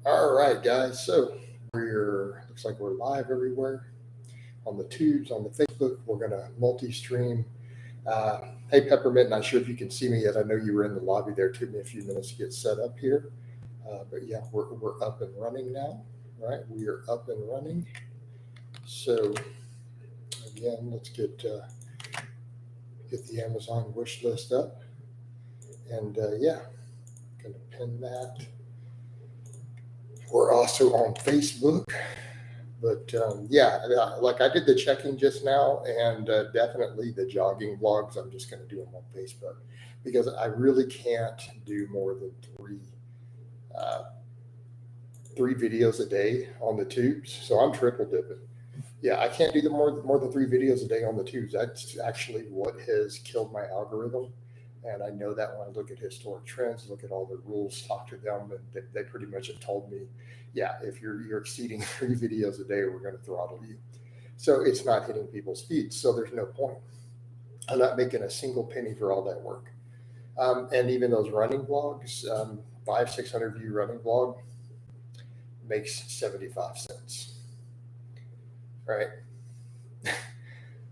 All right, guys. So looks like we're live everywhere on the tubes, on the Facebook. We're gonna multi-stream. Uh, hey, Peppermint, not sure if you can see me yet. I know you were in the lobby there. Took me a few minutes to get set up here, but yeah, we're up and running now. Right, we are up and running. So again, let's get the Amazon wish list up, and yeah, gonna pin that. We're also on Facebook. But yeah, like I did the checking just now, and definitely the jogging vlogs. I'm just going to do them on Facebook because I really can't do more than uh, three videos a day on the tubes. So I'm triple dipping. Yeah, I can't do the more than three videos a day on the tubes. That's actually what has killed my algorithm. And I know that when I look at historic trends, look at all the rules, talk to them, and they pretty much have told me, yeah, if you're exceeding three videos a day, we're going to throttle you. So it's not hitting people's feeds. So there's no point. I'm not making a single penny for all that work. And even those running vlogs, 600 view running vlog makes 75 cents, right?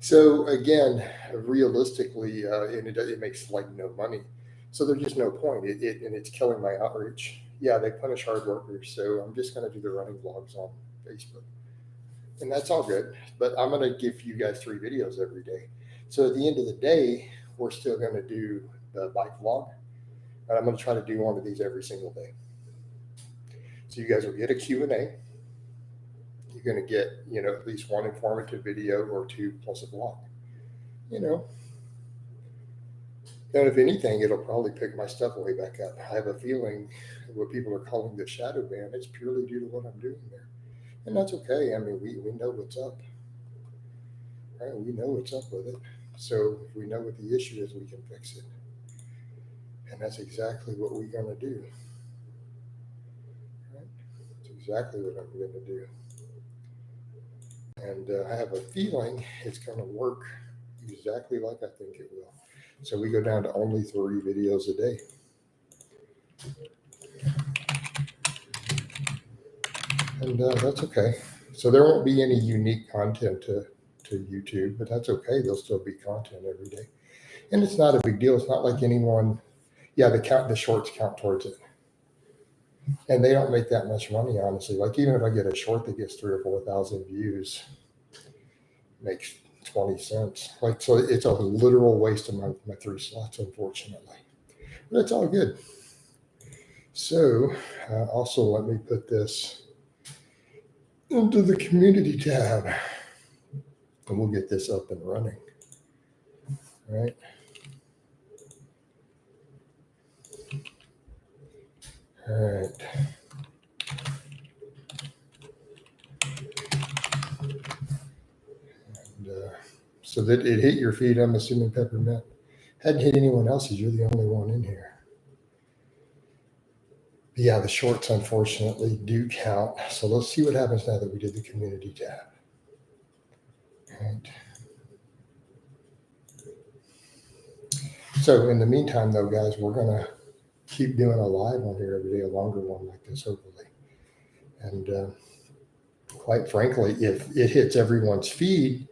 So again, realistically, and it makes like no money. So there's just no point. And it's killing my outreach. Yeah, they punish hard workers. So I'm just going to do the running vlogs on Facebook. And that's all good. But I'm going to give you guys three videos every day. So at the end of the day, we're still going to do the bike vlog. And I'm going to try to do one of these every single day. So you guys will get a Q&A. You're going to get, at least one informative video or two plus a vlog. You know, and if anything, it'll probably pick my stuff way back up. I have a feeling what people are calling the shadow ban, it's purely due to what I'm doing there. And that's okay. I mean, we know what's up, right? We know what's up with it. So if we know what the issue is, we can fix it. And that's exactly what we're going to do. Right? It's exactly what I'm going to do. And I have a feeling it's going to work exactly like I think it will. So we go down to only three videos a day. And that's okay. So there won't be any unique content to YouTube, but that's okay. There'll still be content every day. And it's not a big deal. It's not like anyone, yeah, the shorts count towards it. And they don't make that much money, honestly. Like even if I get a short that gets 3 or 4 thousand views, makes 20 cents. Like, so it's a literal waste of my three slots, unfortunately. But it's all good. So also let me put this into the community tab and we'll get this up and running. All right. All right. And, so that it hit your feed, I'm assuming, Peppermint. Hadn't hit anyone else's. You're the only one in here. But yeah, the shorts unfortunately do count. So let's see what happens now that we did the community tab. All right. So in the meantime, though, guys, we're gonna keep doing a live on here every day, a longer one like this, hopefully. And quite frankly, if it hits everyone's feed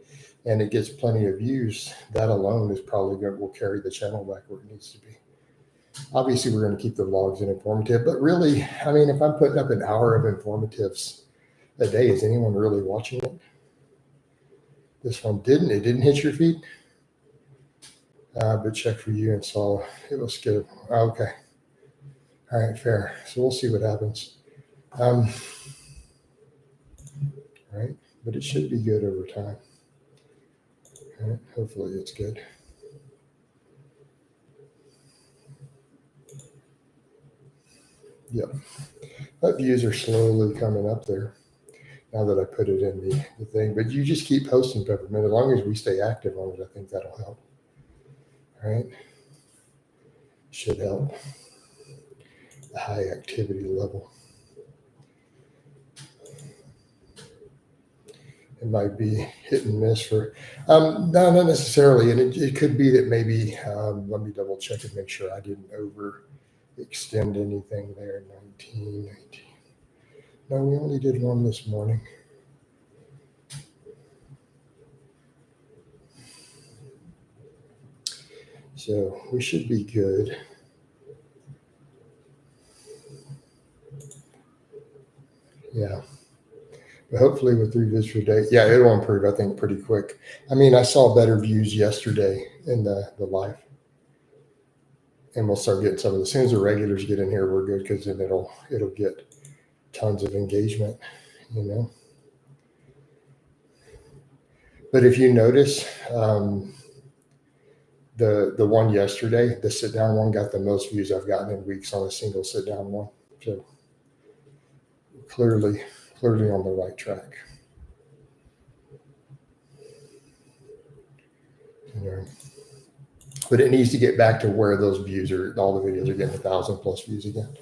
and it gets plenty of views, that alone is probably will carry the channel back where it needs to be. Obviously, we're going to keep the vlogs informative, but really, I mean, if I'm putting up an hour of informatives a day, is anyone really watching it? This one didn't. It didn't hit your feed. But check for you and saw it was good. Okay. All right, fair. So we'll see what happens. Right, but it should be good over time. All right, hopefully it's good. Yep. But views are slowly coming up there now that I put it in the thing. But you just keep posting, Peppermint. As long as we stay active on it, I think that'll help. All right. Should help. The high activity level. It might be hit and miss for, no, not necessarily. And it could be that maybe, let me double check and make sure I didn't overextend anything there. 19. No, we only did one this morning. So we should be good. Yeah. But hopefully with 3 visits a day, yeah, it'll improve, I think, pretty quick. I mean, I saw better views yesterday in the live. And we'll start getting some of the, as soon as the regulars get in here, we're good, because then it'll get tons of engagement, you know. But if you notice, the one yesterday, the sit down one, got the most views I've gotten in weeks on a single sit down one. So clearly on the right track. You know, but it needs to get back to where those views are. All the videos are getting 1,000+ views again.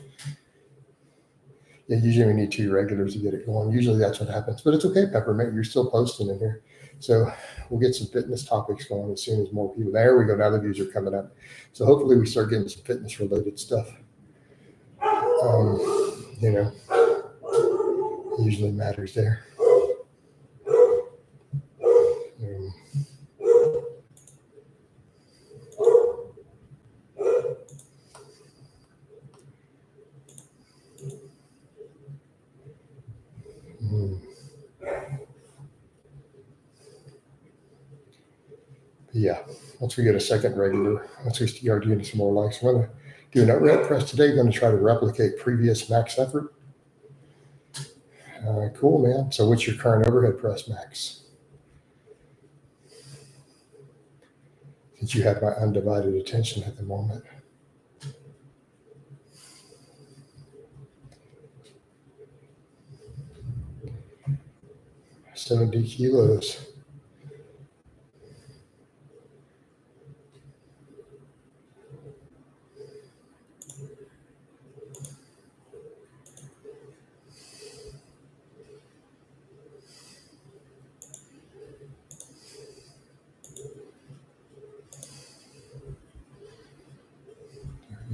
Yeah, usually we need 2 regulars to get it going. Usually that's what happens, but it's okay, Peppermint. You're still posting in here. So we'll get some fitness topics going as soon as more people. There we go. Now the views are coming up. So hopefully we start getting some fitness related stuff. You know, usually matters there. Yeah, once we get a second regular, once we start doing some more likes, I'm going to do an overhead press today. Going to try to replicate previous max effort. Cool, man. So what's your current overhead press max? Since you have my undivided attention at the moment. 70 kilos.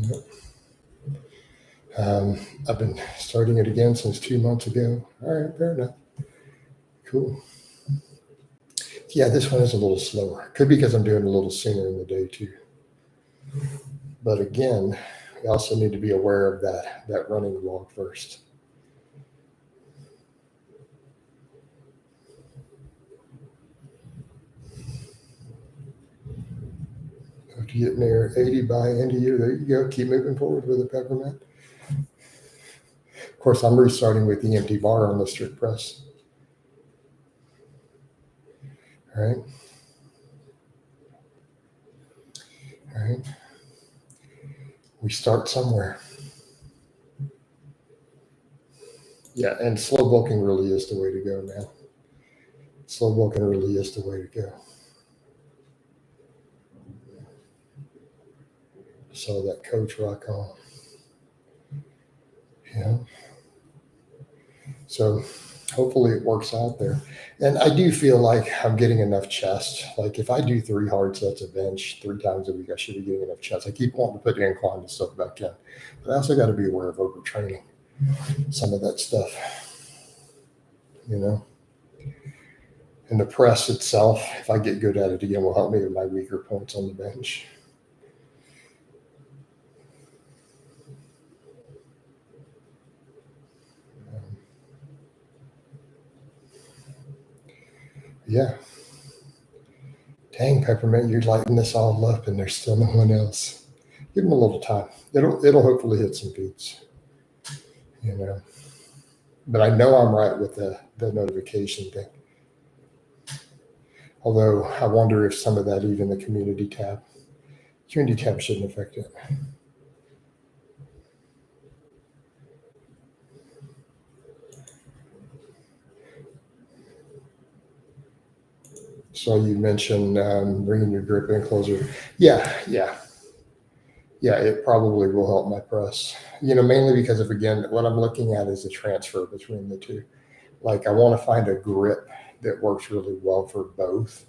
Yep. I've been starting it again since 2 months ago. All right, fair enough. Cool. Yeah, this one is a little slower. Could be because I'm doing a little sooner in the day too. But again, we also need to be aware of that running log first. After getting there 80 by end of year, there you go. Keep moving forward with the Peppermint. Of course, I'm restarting with the empty bar on the strict press. All right. All right. We start somewhere. Yeah, and slow bulking really is the way to go, man. Slow bulking really is the way to go. So that coach rock on. Yeah. So hopefully it works out there. And I do feel like I'm getting enough chest. Like if I do 3 hard sets of bench 3 times a week, I should be getting enough chest. I keep wanting to put incline and stuff back in, but I also got to be aware of overtraining some of that stuff, you know. And the press itself, if I get good at it again, will help me with my weaker points on the bench. Yeah. Dang, Peppermint, you're lighting this all up and there's still no one else. Give them a little time. It'll hopefully hit some beats, you know. But I know I'm right with the notification thing. Although I wonder if some of that, even the community tab shouldn't affect it. So you mentioned bringing your grip in closer. Yeah. It probably will help my press. You know, mainly because of, again, what I'm looking at is the transfer between the two. Like I want to find a grip that works really well for both.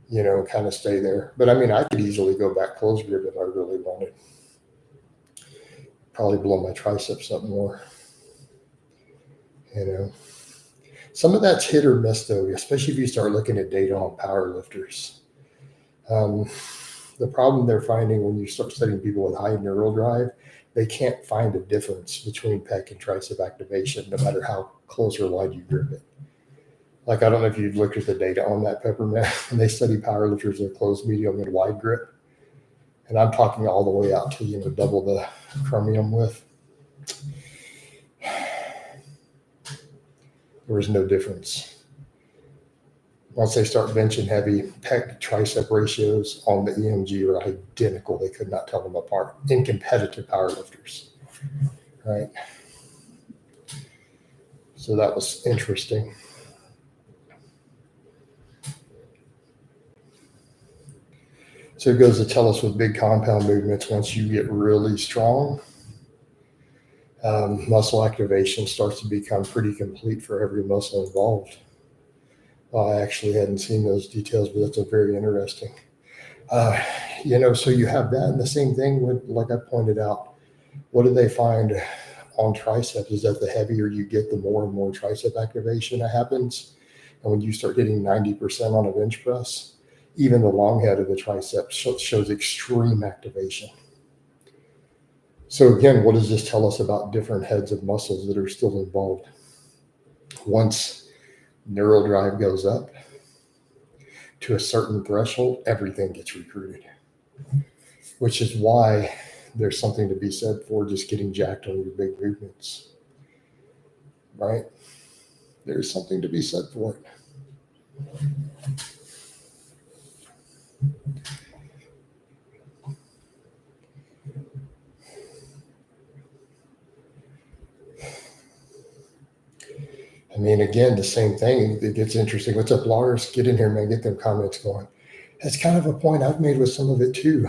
You know, kind of stay there. But I mean, I could easily go back close grip if I really wanted. Probably blow my triceps up more. You know, some of that's hit or miss though, especially if you start looking at data on power lifters. The problem they're finding when you start studying people with high neural drive, they can't find a difference between pec and tricep activation, no matter how close or wide you grip it. Like, I don't know if you've looked at the data on that, Peppermint, and they study powerlifters with closed, medium, and wide grip. And I'm talking all the way out to, double the chromium width. There was no difference. Once they start benching heavy, pec tricep ratios on the EMG are identical. They could not tell them apart in competitive powerlifters, right? So that was interesting. So it goes to tell us with big compound movements, once you get really strong, muscle activation starts to become pretty complete for every muscle involved. I actually hadn't seen those details, but that's a very interesting. So you have that, and the same thing with, like I pointed out, what do they find on triceps is that the heavier you get, the more and more tricep activation that happens. And when you start hitting 90% on a bench press, even the long head of the tricep shows extreme activation. So again, what does this tell us about different heads of muscles that are still involved? Once neural drive goes up to a certain threshold, everything gets recruited, which is why there's something to be said for just getting jacked on your big movements, right? There's something to be said for it. I mean, again, the same thing. It gets interesting. What's up, Lars? Get in here, man. Get them comments going. That's kind of a point I've made with some of it too.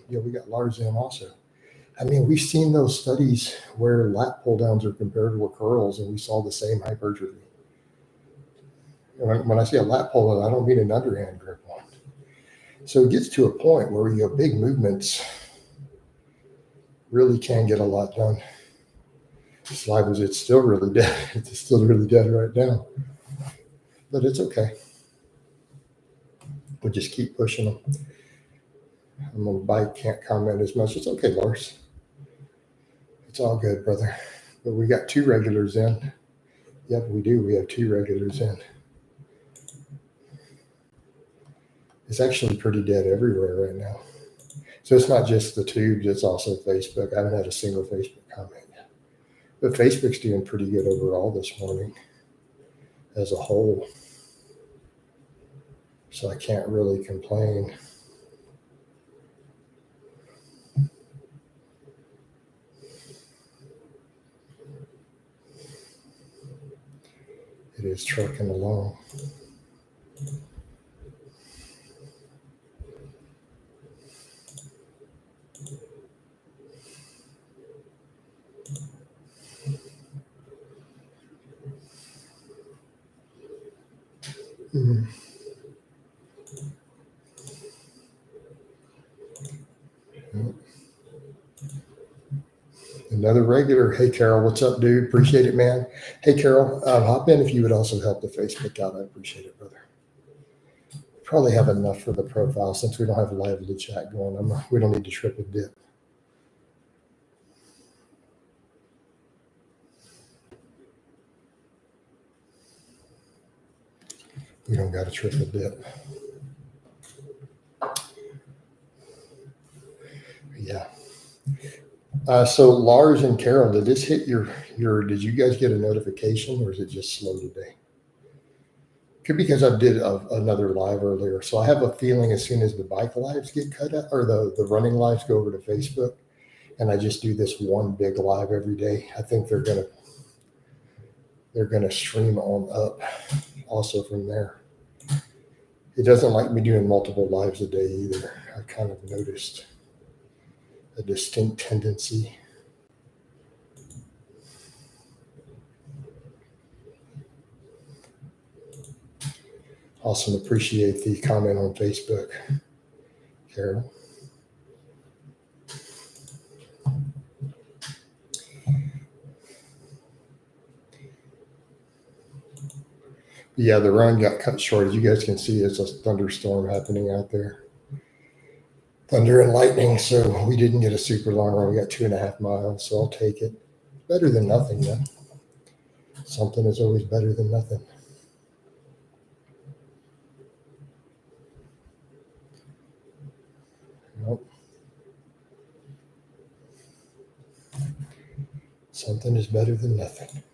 We got Lars in also. I mean, we've seen those studies where lat pull downs are compared with curls, and we saw the same hypertrophy. When I say a lat pull down, I don't mean an underhand grip one. So it gets to a point where your big movements really can get a lot done. Slivers, it's still really dead. It's still really dead right now. But it's okay. We'll just keep pushing them. I'm on bike, can't comment as much. It's okay, Lars. It's all good, brother. But we got 2 regulars in. Yep, we do. We have 2 regulars in. It's actually pretty dead everywhere right now. So it's not just the tubes, it's also Facebook. I haven't had a single Facebook comment yet. But Facebook's doing pretty good overall this morning as a whole. So I can't really complain. It is trucking along. Mm-hmm. Another regular. Hey, Carol, what's up, dude? Appreciate it, man. Hey, Carol, hop in if you would also help the Facebook out. I appreciate it, brother. Probably have enough for the profile since we don't have lively chat going on. We don't need to triple dip. We don't got a triple dip. Yeah. So Lars and Carol, did this hit your, did you guys get a notification or is it just slow today? Could be because I did another live earlier. So I have a feeling as soon as the bike lives get cut out or the running lives go over to Facebook and I just do this one big live every day, I think they're going to stream on up also from there. It doesn't like me doing multiple lives a day either. I kind of noticed a distinct tendency. Awesome. Appreciate the comment on Facebook, Carol. Yeah, the run got cut short. As you guys can see, it's a thunderstorm happening out there. Thunder and lightning. So we didn't get a super long run. We got 2.5 miles. So I'll take it. Better than nothing, though. Something is always better than nothing. Nope. Something is better than nothing.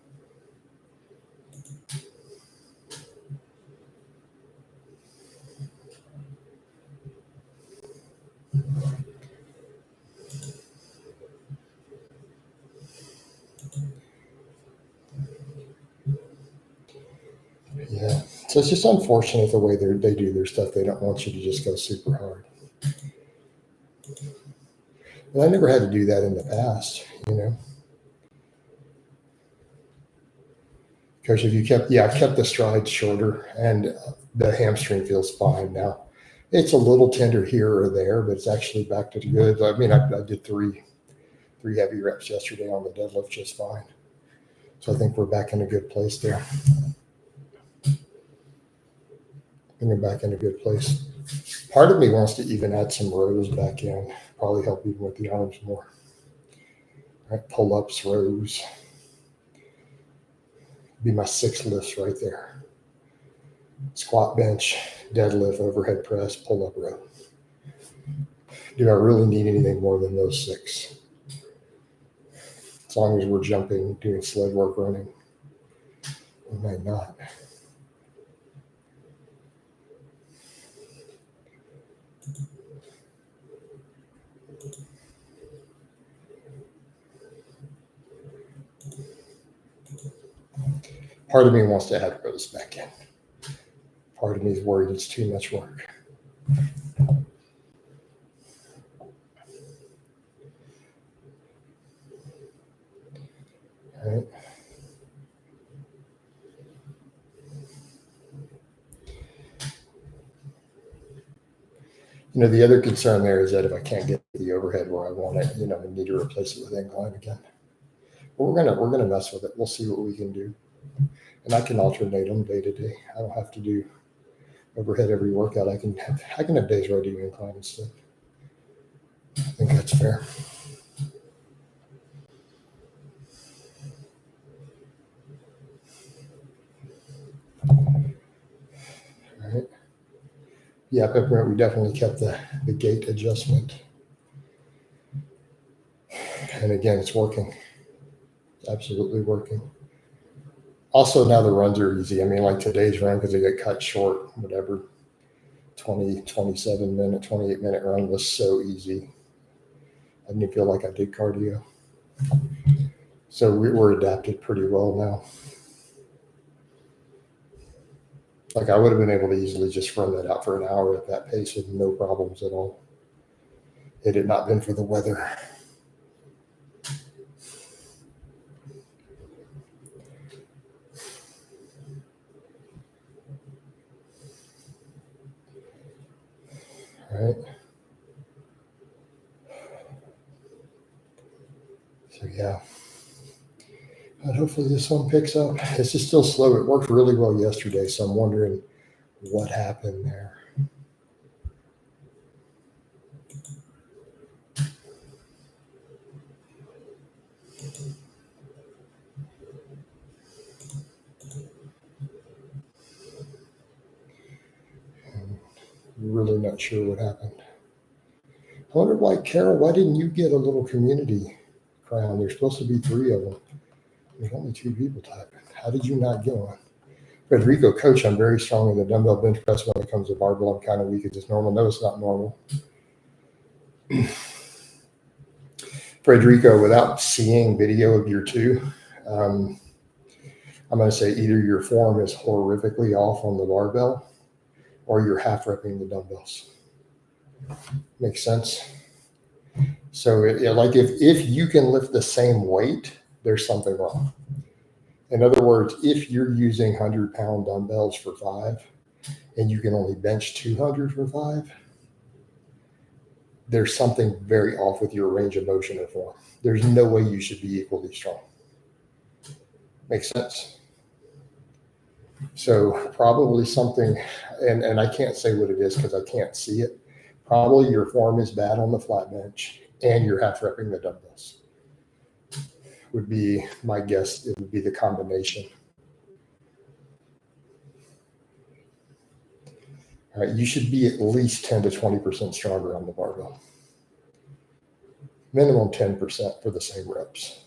Yeah. So it's just unfortunate the way they do their stuff. They don't want you to just go super hard. And I never had to do that in the past, Because if you I've kept the strides shorter and the hamstring feels fine now. It's a little tender here or there, but it's actually back to the good. I mean, I did three heavy reps yesterday on the deadlift just fine. So I think we're back in a good place there. And we're back in a good place. Part of me wants to even add some rows back in, probably help even with the arms more. All right, pull-ups, rows. Be my 6 lifts right there. Squat, bench, deadlift, overhead press, pull-up row. Do I really need anything more than those 6? As long as we're jumping, doing sled work, running, we might not. Part of me wants to add rows back in. Part of me is worried it's too much work. All right. The other concern there is that if I can't get the overhead where I want it, I need to replace it with incline again. But we're gonna mess with it. We'll see what we can do, and I can alternate them day to day. I don't have to do overhead every workout. I can have days where I do incline instead. I think that's fair. All right. Yeah, Peppermint, we definitely kept the gait adjustment. And again, it's working. It's absolutely working. Also, now the runs are easy. I mean, like today's run, because they get cut short, whatever, 27 minute, 28 minute run was so easy. I didn't feel like I did cardio. So we're adapted pretty well now. Like I would have been able to easily just run that out for an hour at that pace with no problems at all. It had not been for the weather. All right. So yeah. And hopefully this one picks up. It's just still slow. It worked really well yesterday, so I'm wondering what happened there. Really not sure what happened. I wonder why, Carol, why didn't you get a little community crown? There's supposed to be 3 of them. There's only 2 people typing. How did you not get one? Federico, coach, I'm very strong in the dumbbell bench press when it comes to barbell. I'm kind of weak. Is this normal? No, it's not normal. Federico, without seeing video of your 2, I'm going to say either your form is horrifically off on the barbell or you're half repping the dumbbells. Makes sense? So like if you can lift the same weight, there's something wrong. In other words, if you're using 100-pound dumbbells for 5 and you can only bench 200 for 5, there's something very off with your range of motion and form. There's no way you should be equally strong. Makes sense? So probably something, and I can't say what it is because I can't see it. Probably your form is bad on the flat bench and you're half repping the dumbbells. Would be my guess. It would be the combination. All right, you should be at least 10 to 20% stronger on the barbell. Minimum 10% for the same reps.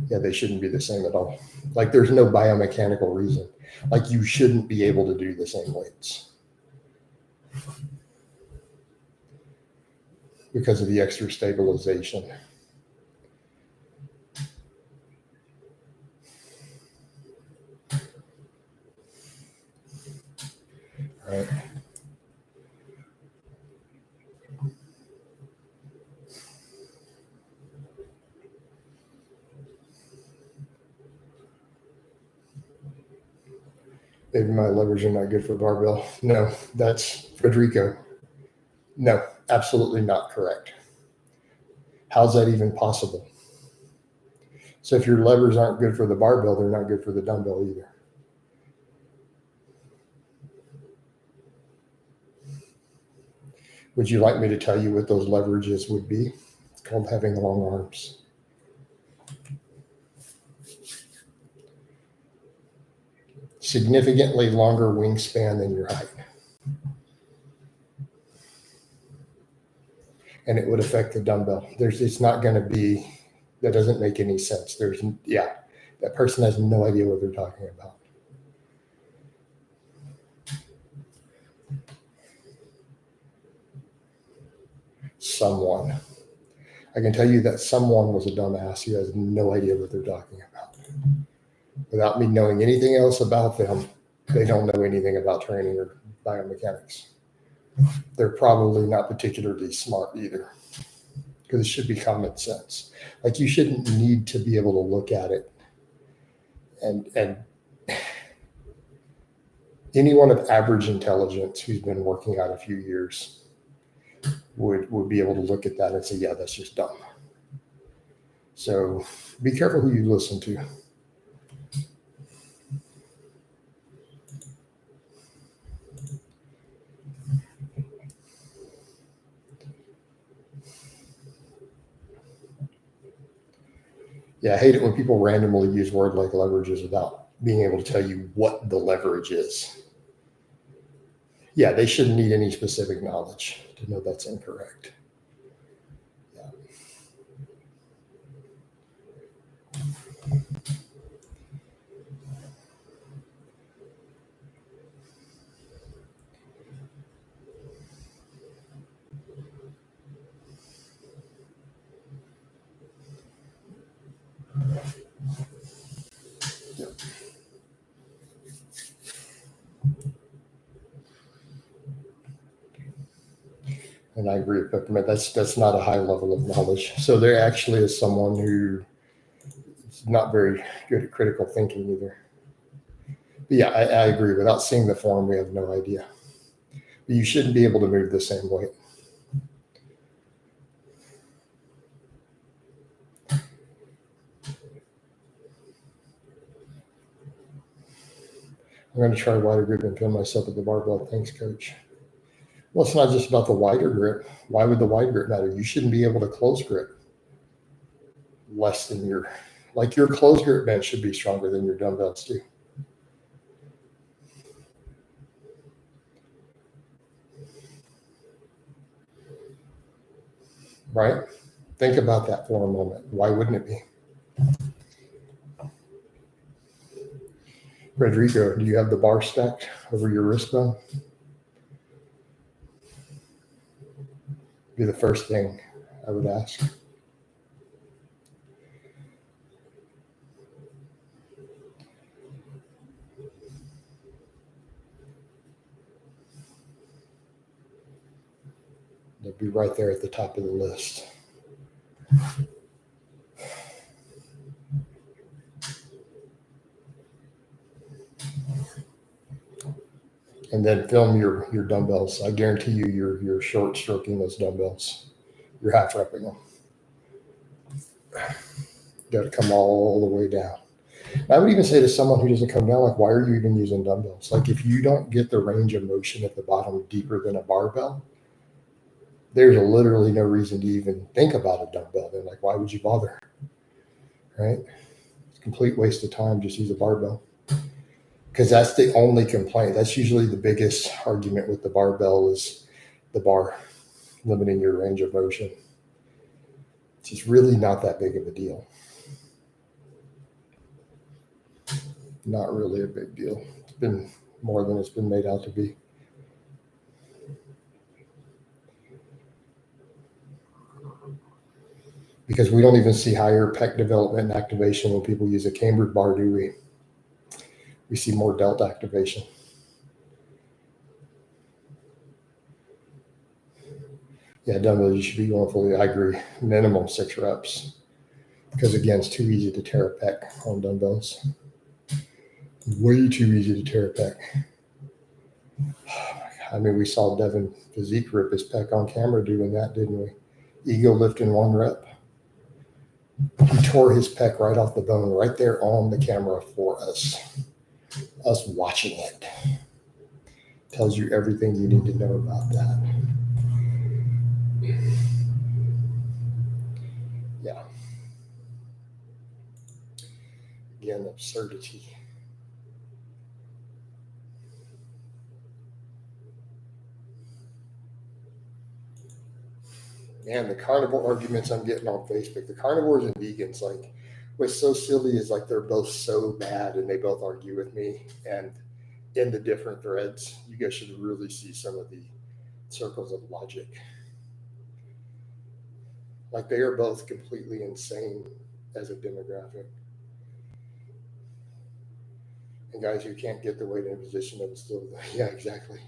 Yeah, they shouldn't be the same at all. Like there's no biomechanical reason. Like you shouldn't be able to do the same weights because of the extra stabilization. All right. Maybe my levers are not good for barbell. No, that's Federico. No, absolutely not correct. How's that even possible? So if your levers aren't good for the barbell, they're not good for the dumbbell either. Would you like me to tell you what those leverages would be? It's called having long arms. Significantly longer wingspan than your height. And it would affect the dumbbell. It's not going to be, that doesn't make any sense. That person has no idea what they're talking about. Someone. I can tell you that someone was a dumbass who has no idea what they're talking about. Without me knowing anything else about them, they don't know anything about training or biomechanics. They're probably not particularly smart either, because it should be common sense. Like you shouldn't need to be able to look at it and anyone of average intelligence who's been working out a few years would be able to look at that and say, yeah, that's just dumb. So be careful who you listen to. Yeah, I hate it when people randomly use word like leverages without being able to tell you what the leverage is. Yeah, they shouldn't need any specific knowledge to know that's incorrect. Yeah. And I agree with Peppermint. That's not a high level of knowledge. So there actually is someone who is not very good at critical thinking either. But yeah, I agree. Without seeing the form, we have no idea. But you shouldn't be able to move the same weight. I'm going to try wider grip and feel myself at the barbell. Thanks, coach. Well, it's not just about the wider grip. Why would the wide grip matter? You shouldn't be able to close grip less than your closed grip bench should be stronger than your dumbbells too. Right? Think about that for a moment. Why wouldn't it be? Rodrigo, do you have the bar stacked over your wrist bone? Be the first thing I would ask. They'll be right there at the top of the list. And then film your dumbbells. I guarantee you you're short stroking those dumbbells. You're half repping them. Got to come all the way down. I would even say to someone who doesn't come down, like, why are you even using dumbbells? Like, if you don't get the range of motion at the bottom deeper than a barbell, there's literally no reason to even think about a dumbbell. Then, like, why would you bother? Right? It's a complete waste of time. Just use a barbell. Because that's the only complaint. That's usually the biggest argument with the barbell is the bar limiting your range of motion. It's just really not that big of a deal. Not really a big deal. It's been more than it's been made out to be. Because we don't even see higher pec development and activation when people use a cambered bar, do we? We see more delt activation. Yeah, dumbbells, you should be going fully. I agree. Minimum 6 reps. Because again, it's too easy to tear a pec on dumbbells. Way too easy to tear a pec. I mean, we saw Devin Physique rip his pec on camera doing that, didn't we? Ego lift in 1 rep. He tore his pec right off the bone right there on the camera for us watching it. Tells you everything you need to know about that. Yeah. Again, absurdity. Man, the carnivore arguments I'm getting on Facebook, the carnivores and vegans, like, what's so silly is like they're both so bad and they both argue with me. And in the different threads, you guys should really see some of the circles of logic. Like, they are both completely insane as a demographic. And guys who can't get the weight in a position that is still, yeah, exactly.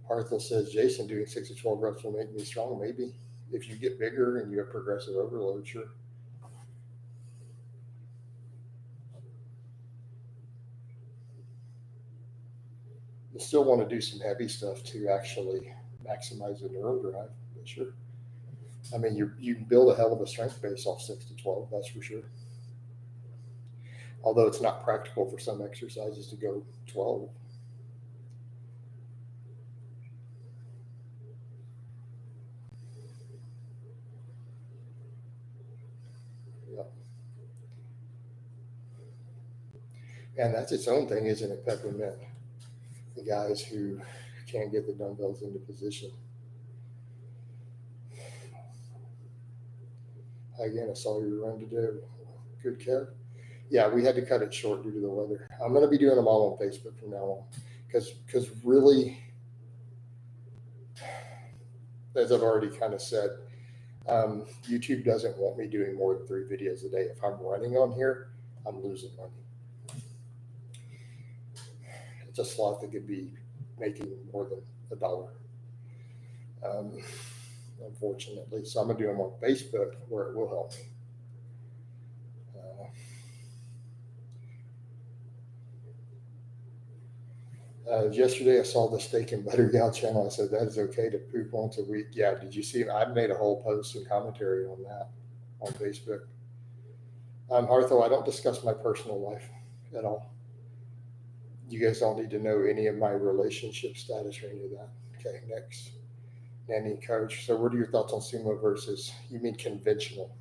Harthel says, Jason, doing 6 to 12 reps will make me strong. Maybe. If you get bigger and you have progressive overload, sure. You still want to do some heavy stuff to actually maximize the neural drive, but sure. I mean, you can build a hell of a strength base off 6 to 12, that's for sure. Although it's not practical for some exercises to go 12. Yeah. And that's its own thing, isn't it, Peppermint? The guys who can't get the dumbbells into position. Again, I saw you run today. Good, Kev. Yeah, we had to cut it short due to the weather. I'm going to be doing them all on Facebook from now on because really, as I've already kind of said, YouTube doesn't want me doing more than 3 videos a day. If I'm running on here, I'm losing money. It's a slot that could be making more than $1. Unfortunately, so I'm going to do them on Facebook where it will help me. Yesterday, I saw the Steak and Butter Gal channel. I said, that is okay to poop once a week. Yeah, did you see? I made a whole post and commentary on that on Facebook. Harthel, I don't discuss my personal life at all. You guys don't need to know any of my relationship status or any of that. Okay, next. Nanny coach. So, what are your thoughts on sumo versus, you mean conventional?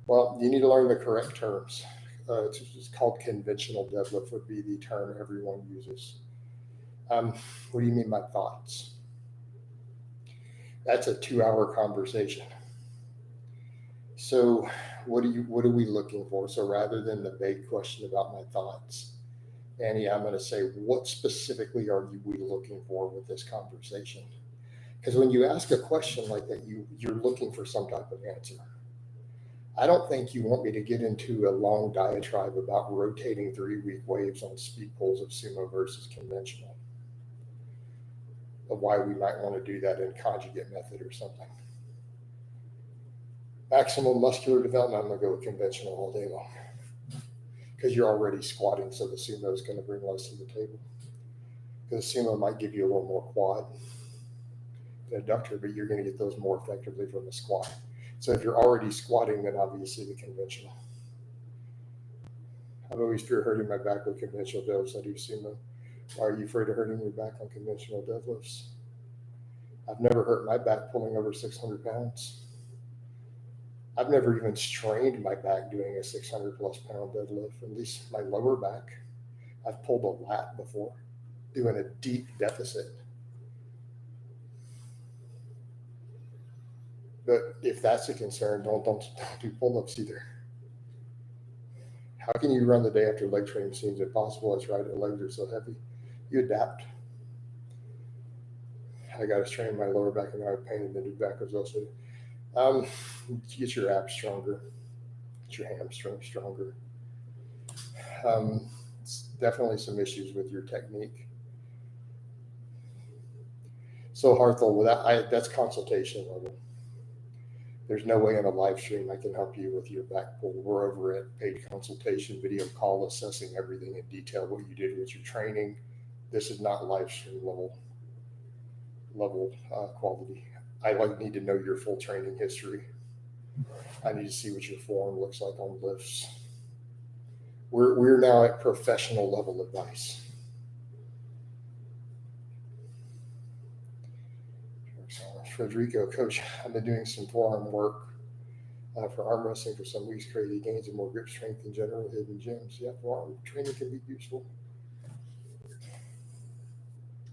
Well, you need to learn the correct terms. It's called conventional deadlift, would be the term everyone uses. What do you mean by thoughts? That's a 2-hour conversation. So what are we looking for? So rather than the vague question about my thoughts, Annie, I'm going to say, what specifically are we looking for with this conversation? Because when you ask a question like that, you're looking for some type of answer. I don't think you want me to get into a long diatribe about rotating 3-week waves on speed pulls of sumo versus conventional, of why we might want to do that in conjugate method or something. Maximum muscular development, I'm going to go with conventional all day long because you're already squatting, so the sumo is going to bring less to the table. Because the sumo might give you a little more quad than adductor, but you're going to get those more effectively from the squat. So if you're already squatting, then obviously the conventional. I've always feared hurting my back with conventional deadlifts. I do sumo. Why are you afraid of hurting your back on conventional deadlifts? I've never hurt my back pulling over 600 pounds. I've never even strained my back doing a 600 plus pound deadlift, at least my lower back. I've pulled a lat before doing a deep deficit. But if that's a concern, don't do pull-ups either. How can you run the day after leg training seems impossible? That's right, the legs are so heavy. You adapt. I got to strain my lower back and I have pain in the new back as well. So, get your abs stronger, get your hamstrings stronger. It's definitely some issues with your technique. So Harthel, that's consultation level. There's no way in a live stream I can help you with your back pull. We're over at paid consultation, video call, assessing everything in detail, what you did with your training. This is not live stream level quality. I need to know your full training history. I need to see what your form looks like on lifts. We're now at professional level advice. Frederico, coach, I've been doing some forearm work for arm wrestling for some weeks, crazy gains and more grip strength in general, hidden gems. Yeah, forearm training can be useful.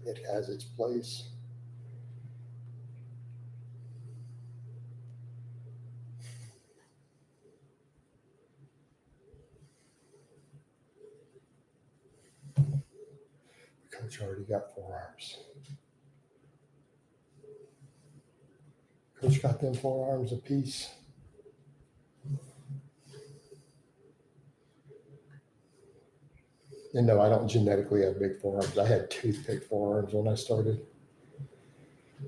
It has its place. The coach already got forearms. Coach got them forearms apiece. And no, I don't genetically have big forearms. I had toothpick forearms when I started.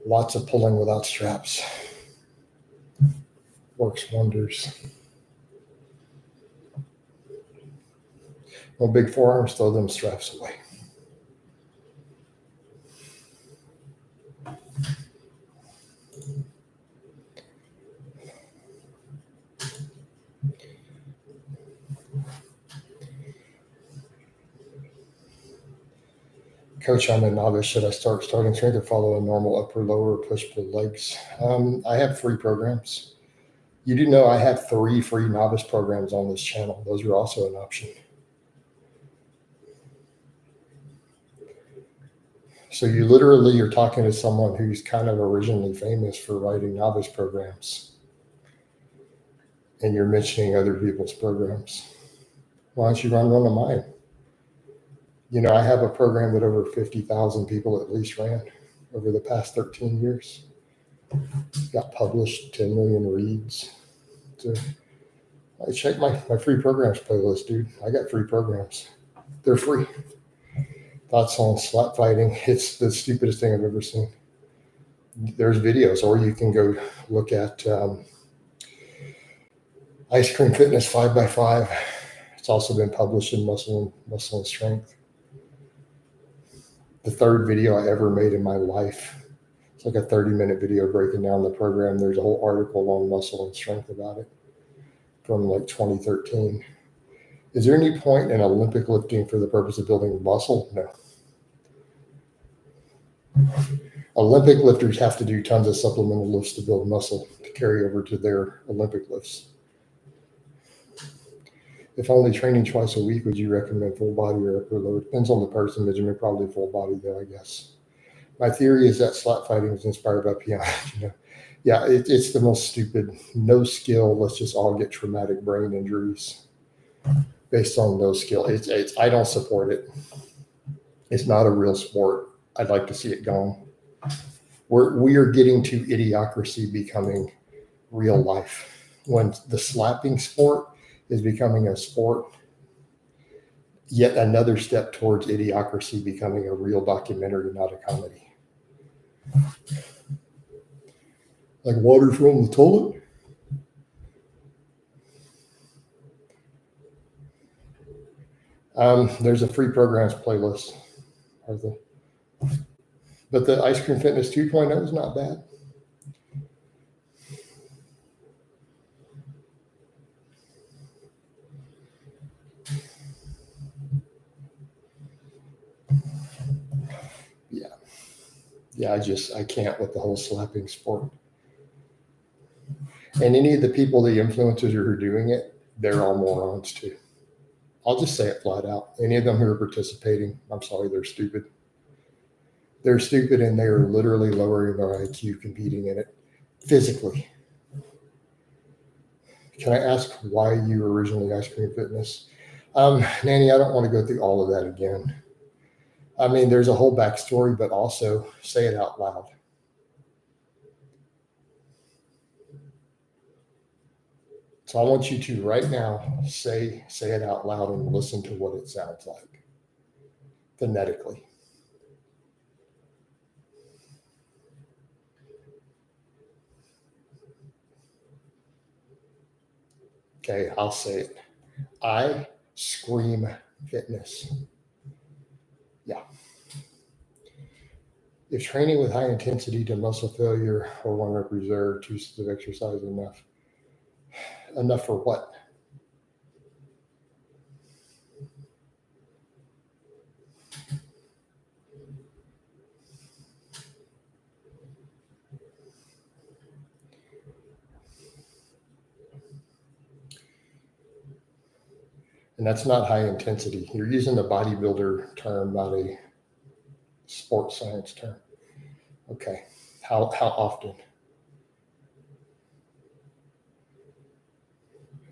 Lots of pulling without straps. Works wonders. Well, big forearms, throw them straps away. Coach, I'm a novice. Should I starting strength or follow a normal upper lower push pull legs? I have 3 programs. You do know I have 3 free novice programs on this channel. Those are also an option. So you literally are talking to someone who's kind of originally famous for writing novice programs. And you're mentioning other people's programs. Why don't you run one of mine? You know, I have a program that over 50,000 people at least ran over the past 13 years. Got published, 10 million reads. So I check my free programs playlist, dude. I got free programs. They're free. Thoughts on slap fighting. It's the stupidest thing I've ever seen. There's videos, or you can go look at Ice Cream Fitness 5x5. It's also been published in Muscle and Strength. The 3rd video I ever made in my life. It's like a 30-minute video breaking down the program. There's a whole article on Muscle and Strength about it from like 2013. Is there any point in Olympic lifting for the purpose of building muscle? No. Olympic lifters have to do tons of supplemental lifts to build muscle to carry over to their Olympic lifts. If only training twice a week, would you recommend full body or upper lower? Depends on the person, Benjamin. Probably full body, though, I guess. My theory is that slap fighting was inspired by piano. Yeah, it's the most stupid, no skill. Let's just all get traumatic brain injuries based on no skill. I don't support it. It's not a real sport. I'd like to see it gone. We are getting to idiocracy becoming real life. When the slapping sport is becoming a sport, yet another step towards idiocracy becoming a real documentary, not a comedy. Like water from the toilet? There's a free programs playlist. But the Ice Cream Fitness 2.0 is not bad. Yeah, I can't with the whole slapping sport. And any of the people, the influencers who are doing it, they're all morons too. I'll just say it flat out. Any of them who are participating, I'm sorry, they're stupid. They're stupid, and they are literally lowering their IQ competing in it physically. Can I ask why you originally Ice Cream Fitness? Nanny, I don't want to go through all of that again. I mean, there's a whole backstory, but also say it out loud. So I want you to right now say it out loud and listen to what it sounds like phonetically. Okay, I'll say it. I scream fitness. Yeah. If training with high intensity to muscle failure or one rep reserve, 2 sets of exercise enough. Enough for what? And that's not high intensity. You're using a bodybuilder term, not a sports science term. Okay. How often?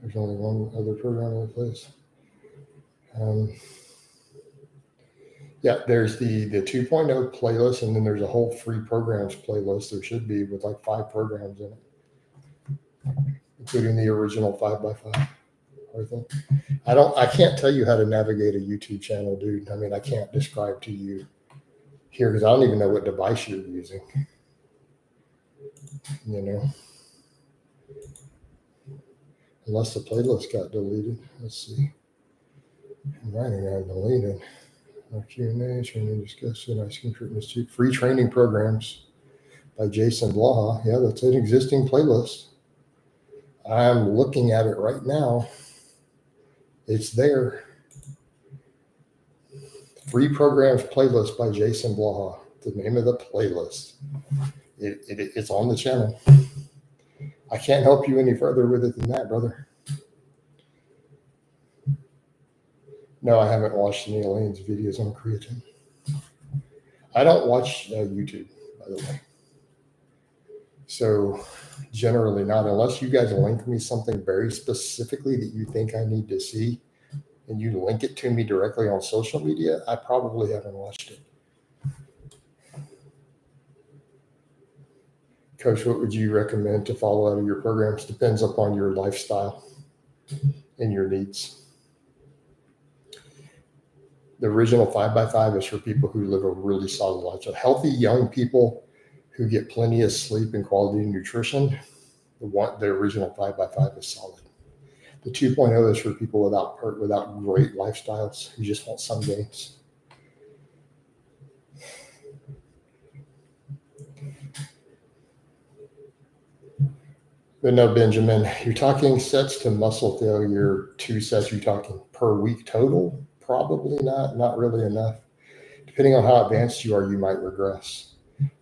There's only one other program in place. Yeah, there's the 2.0 playlist, and then there's a whole free programs playlist. There should be with like 5 programs in it, including the original 5x5. I can't tell you how to navigate a YouTube channel, dude. I mean, I can't describe to you here because I don't even know what device you're using. You know, unless the playlist got deleted. Let's see. Writing got deleted. Our Q&A, training discussion, Ice Cream Fitness, free training programs by Jason Blaha. Yeah, that's an existing playlist. I'm looking at it right now. It's there. Free programs playlist by Jason Blaha. The name of the playlist. It's on the channel. I can't help you any further with it than that, brother. No, I haven't watched any Elaine's videos on creatine. I don't watch YouTube, by the way. So generally not, unless you guys link me something very specifically that you think I need to see, and you link it to me directly on social media, I probably haven't watched it. Coach, what would you recommend to follow out of your programs? Depends upon your lifestyle and your needs. The original 5x5 is for people who live a really solid life. So healthy young people who get plenty of sleep and quality nutrition, the original 5x5 is solid. The 2.0 is for people without great lifestyles who just want some gains. But no, Benjamin, you're talking sets to muscle failure, 2 sets, you're talking per week total? Probably not really enough. Depending on how advanced you are, you might regress.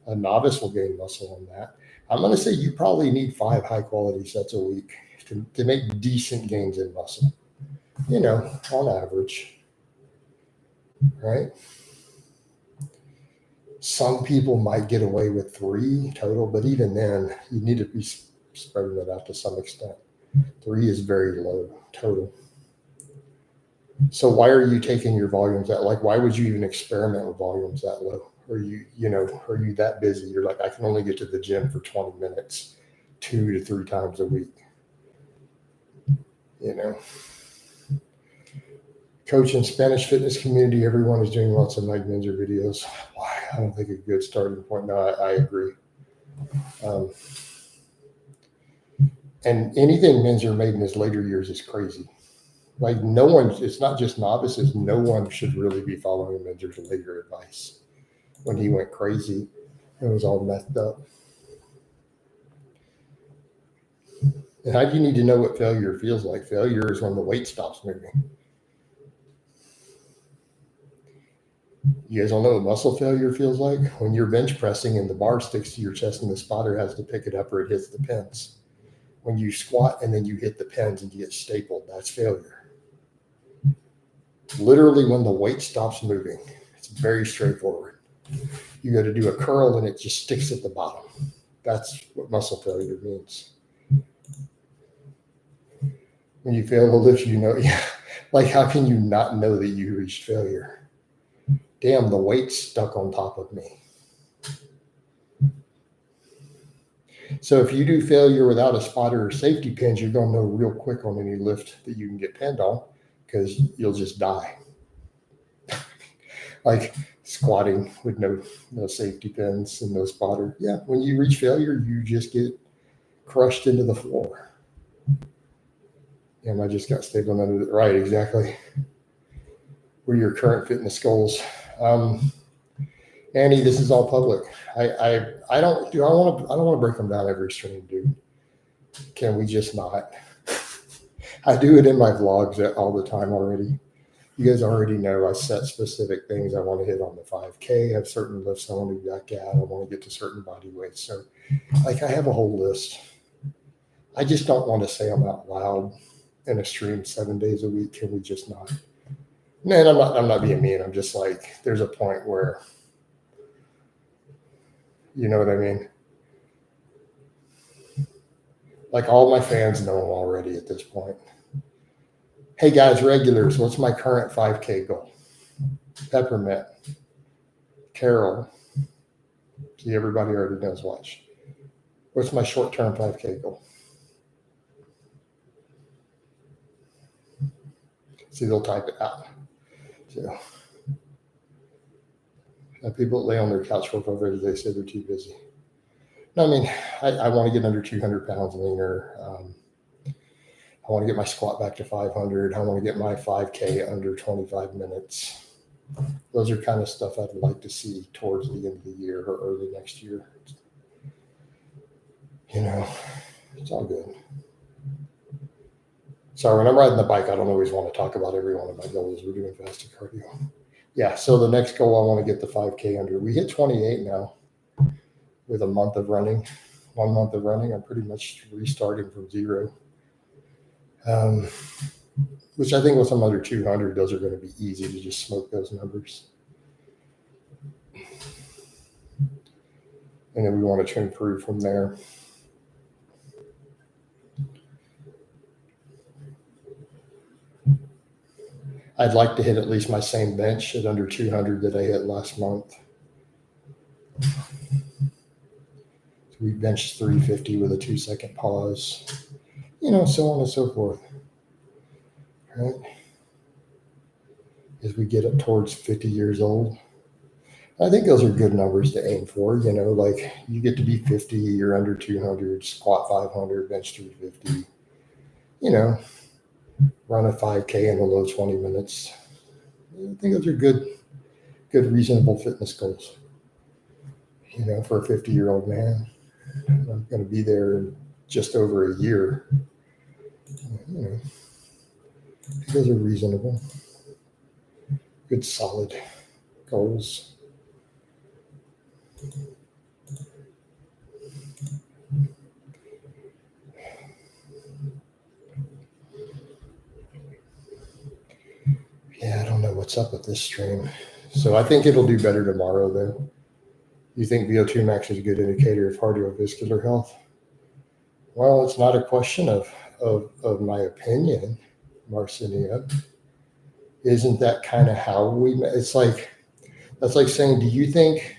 A novice will gain muscle on that. I'm going to say you probably need 5 high quality sets a week to make decent gains in muscle, on average, right? Some people might get away with 3 total, but even then, you need to be spreading that out to some extent. 3 is very low total. So why are you taking your volumes that, why would you even experiment with volumes that low? Are you that busy? You're like, I can only get to the gym for 20 minutes, 2 to 3 times a week. Coach in Spanish fitness community, everyone is doing lots of Mike Minzer videos. Why? I don't think a good starting point. No, I agree. And anything Minzer made in his later years is crazy. Like no one, it's not just novices. No one should really be following Minzer's later advice. When he went crazy, it was all messed up. And how do you need to know what failure feels like? Failure is when the weight stops moving. You guys all know what muscle failure feels like? When you're bench pressing and the bar sticks to your chest and the spotter has to pick it up or it hits the pins. When you squat and then you hit the pins and you get stapled, that's failure. Literally when the weight stops moving, it's very straightforward. You got to do a curl and it just sticks at the bottom. That's what muscle failure means. When you fail to lift, yeah, like how can you not know that you reached failure? Damn, the weight's stuck on top of me. So if you do failure without a spotter or safety pins, you're going to know real quick on any lift that you can get pinned on because you'll just die. Like squatting with no safety pins and no spotter. Yeah, when you reach failure, you just get crushed into the floor. And I just got stapled under the right, exactly. What are your current fitness goals? Annie, this is all public. I don't want to break them down every stream, dude. Can we just not? I do it in my vlogs all the time already. You guys already know I set specific things I want to hit on the 5K. I have certain lifts I want to be back at. I want to get to certain body weights. So, like, I have a whole list. I just don't want to say them out loud in a stream 7 days a week. Can we just not? Man, I'm not being mean. I'm just like, there's a point where, you know what I mean? Like all my fans know them already at this point. Hey guys, regulars, what's my current 5K goal? Peppermint, Carol. See, everybody already knows. Watch. What's my short-term 5K goal? See, they'll type it out. So, people lay on their couch for 5 hours, they say they're too busy. No, I mean, I want to get under 200 pounds leaner. I want to get my squat back to 500. I want to get my 5K under 25 minutes. Those are kind of stuff I'd like to see towards the end of the year or early next year. You know, it's all good. Sorry, when I'm riding the bike, I don't always want to talk about every one of my goals. We're doing fasted cardio. Yeah, so the next goal, I want to get the 5K under. We hit 28 now with a month of running. 1 month of running, I'm pretty much restarting from zero. Which I think with some under 200, those are going to be easy to just smoke those numbers. And then we want to improve from there. I'd like to hit at least my same bench at under 200 that I hit last month. So we benched 350 with a 2-second pause, you know, so on and so forth. Right? As we get up towards 50 years old, I think those are good numbers to aim for. You know, like you get to be 50, you're under 200, squat 500, bench 350, you know, run a 5K in the low 20 minutes. I think those are good, reasonable fitness goals. You know, for a 50-year-old man, I'm going to be there in just over a year. You know, those are reasonable, good, solid goals. Yeah, I don't know what's up with this stream. So I think it'll do better tomorrow, though. You think VO2 max is a good indicator of cardiovascular health? Well, it's not a question of my opinion, Marcinia. Isn't that kind of how it's like, that's like saying, do you think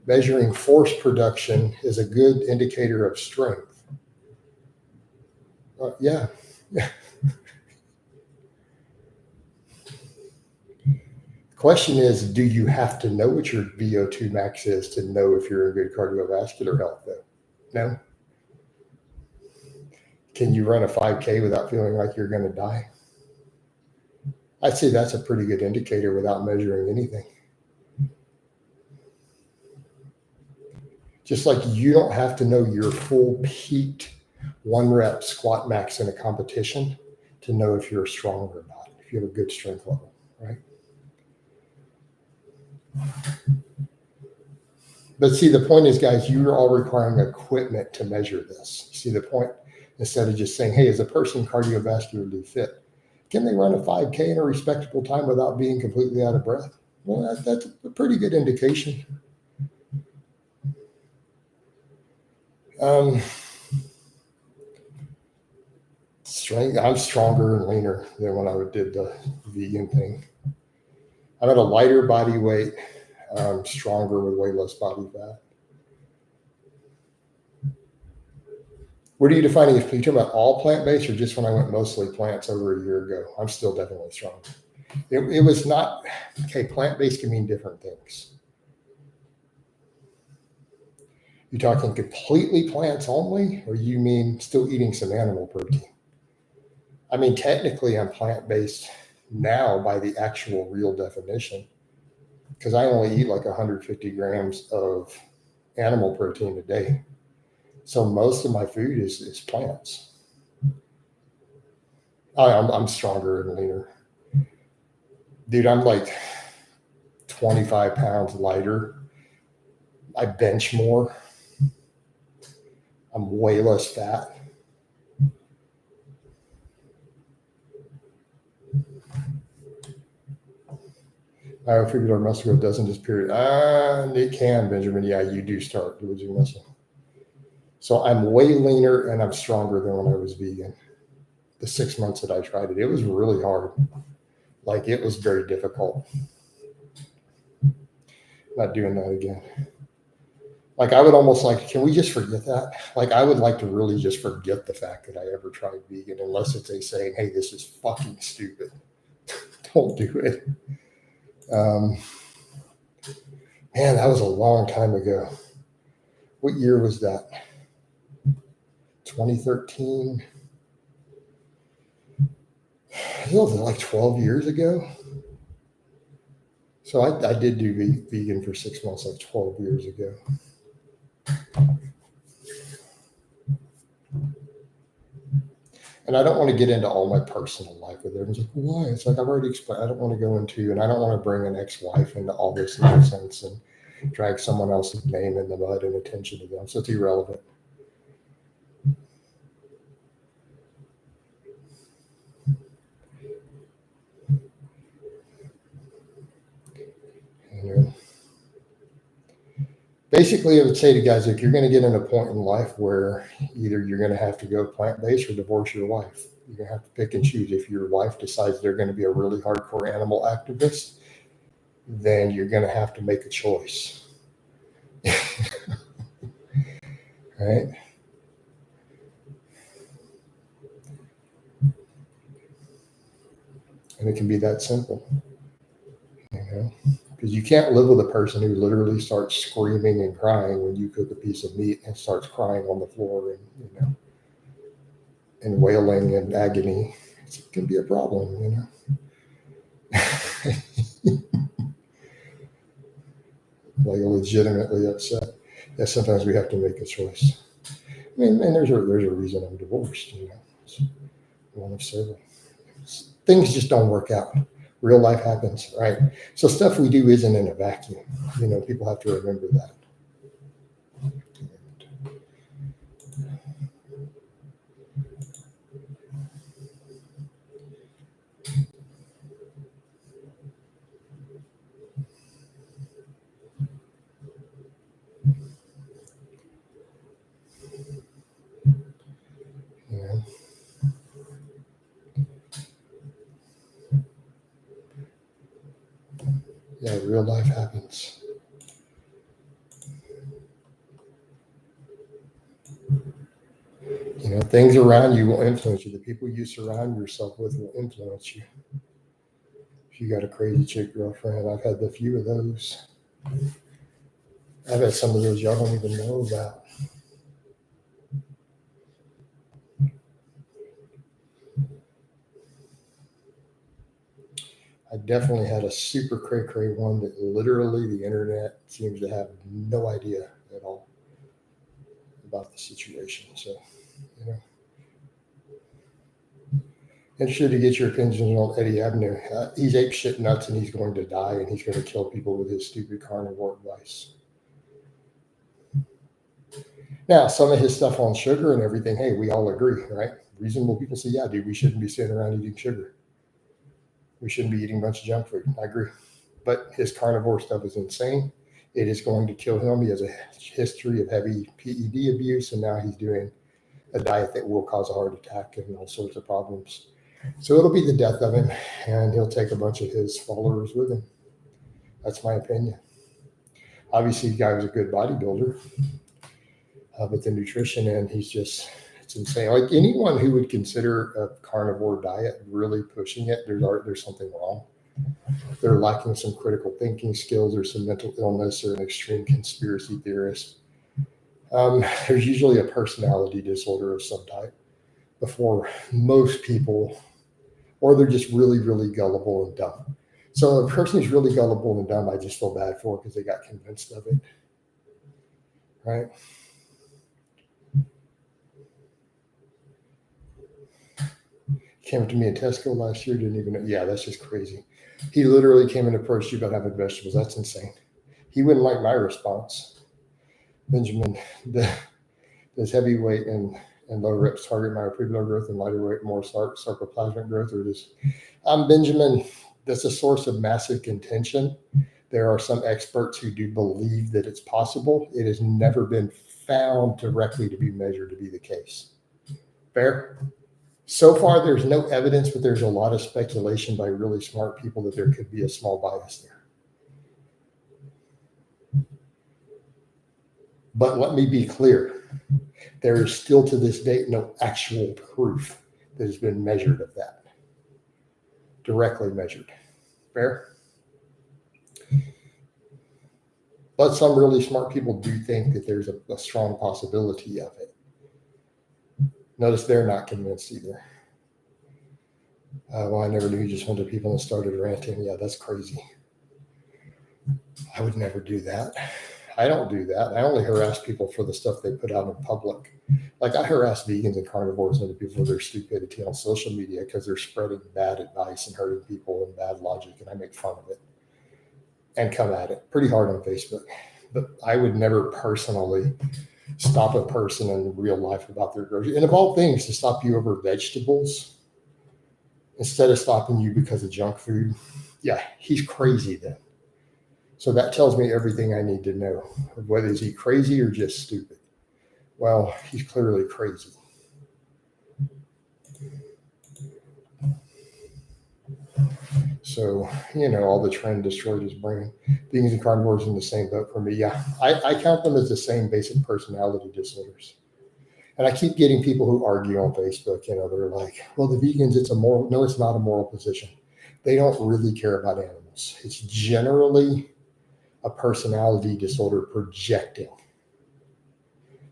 measuring force production is a good indicator of strength? Yeah. Question is, do you have to know what your VO2 max is to know if you're in good cardiovascular health, though? No? Can you run a 5K without feeling like you're going to die? I'd say that's a pretty good indicator without measuring anything. Just like you don't have to know your full peaked 1 rep squat max in a competition to know if you're strong or not, if you have a good strength level, right? But see, the point is, guys, you're all requiring equipment to measure this. See the point? Instead of just saying, hey, is a person cardiovascularly fit? Can they run a 5K in a respectable time without being completely out of breath? Well, that's a pretty good indication. Strength. I'm stronger and leaner than when I did the vegan thing. I'm at a lighter body weight, stronger with way less body fat. What are you defining? Are you talking about all plant-based or just when I went mostly plants over a year ago? I'm still definitely strong. It was not, okay, plant-based can mean different things. You talking completely plants only, or you mean still eating some animal protein? I mean, technically I'm plant-based now by the actual real definition, because I only eat like 150 grams of animal protein a day. So most of my food is plants. I'm stronger and leaner. Dude, I'm like 25 pounds lighter. I bench more. I'm way less fat. Myofibular muscle growth doesn't disappear. It can, Benjamin. Yeah, you do start losing muscle. So I'm way leaner and I'm stronger than when I was vegan. The 6 months that I tried it, it was really hard. Like, it was very difficult. Not doing that again. Like, I would almost like, can we just forget that? Like, I would like to really just forget the fact that I ever tried vegan, unless it's a saying, hey, this is fucking stupid. Don't do it. Man, that was a long time ago. What year was that? 2013. It was like 12 years ago. So I did do vegan for 6 months, like 12 years ago. And I don't want to get into all my personal life with everyone's like, why? It's like, I've already explained. I don't want to go into, and I don't want to bring an ex-wife into all this nonsense and drag someone else's name in the mud and attention to them. So it's irrelevant. Anyway. Basically, I would say to guys, if you're going to get in a point in life where either you're going to have to go plant-based or divorce your wife, you're going to have to pick and choose. If your wife decides they're going to be a really hardcore animal activist, then you're going to have to make a choice. Right? And it can be that simple. You know? Because you can't live with a person who literally starts screaming and crying when you cook a piece of meat and starts crying on the floor and, and wailing in agony. It can be a problem, like legitimately upset. Yeah, sometimes we have to make a choice. I mean, and there's a reason I'm divorced, It's one of several. Things just don't work out. Real life happens, right? So stuff we do isn't in a vacuum. People have to remember that. Yeah, real life happens. Things around you will influence you. The people you surround yourself with will influence you. If you got a crazy chick girlfriend, I've had a few of those. I've had some of those y'all don't even know about. I definitely had a super cray-cray one that literally the internet seems to have no idea at all about the situation. So, Interested to get your opinion on Eddie Abner. He's ape shit nuts and he's going to die and he's going to kill people with his stupid carnivore advice. Now, some of his stuff on sugar and everything, hey, we all agree, right? Reasonable people say, yeah, dude, we shouldn't be sitting around eating sugar. We shouldn't be eating a bunch of junk food. I agree. But his carnivore stuff is insane. It is going to kill him. He has a history of heavy PED abuse, and now he's doing a diet that will cause a heart attack and all sorts of problems. So it'll be the death of him, and he'll take a bunch of his followers with him. That's my opinion. Obviously, the guy was a good bodybuilder, but the nutrition end, it's insane. Like anyone who would consider a carnivore diet really pushing it, there's something wrong. They're lacking some critical thinking skills or some mental illness or an extreme conspiracy theorist. There's usually a personality disorder of some type before most people, or they're just really, really gullible and dumb. So a person who's really gullible and dumb, I just feel bad for because they got convinced of it, right? Came up to me in Tesco last year, didn't even know. Yeah, that's just crazy. He literally came and approached you about having vegetables. That's insane. He wouldn't like my response. Benjamin, does heavyweight and low reps target myofibrillary growth and lighter weight more sarcoplasmic growth? Or does Benjamin, that's a source of massive contention. There are some experts who do believe that it's possible. It has never been found directly to be measured to be the case. Fair? So far, there's no evidence, but there's a lot of speculation by really smart people that there could be a small bias there. But let me be clear. There is still to this date no actual proof that has been measured of that. Directly measured. Fair? But some really smart people do think that there's a strong possibility of it. Notice they're not convinced either. Well, I never knew. You just went to people and started ranting. Yeah, that's crazy. I would never do that. I don't do that. I only harass people for the stuff they put out in public. Like I harass vegans and carnivores and other people for their stupidity on social media because they're spreading bad advice and hurting people and bad logic, and I make fun of it and come at it pretty hard on Facebook. But I would never personally stop a person in real life about their groceries. And of all things, to stop you over vegetables instead of stopping you because of junk food. Yeah, he's crazy then. So that tells me everything I need to know. Whether is he crazy or just stupid? Well, he's clearly crazy. So, all the trend destroyed his brain. Vegans and carnivores in the same boat for me. Yeah, I count them as the same basic personality disorders. And I keep getting people who argue on Facebook, they're like, well, the vegans, it's a moral. No, it's not a moral position. They don't really care about animals. It's generally a personality disorder projecting.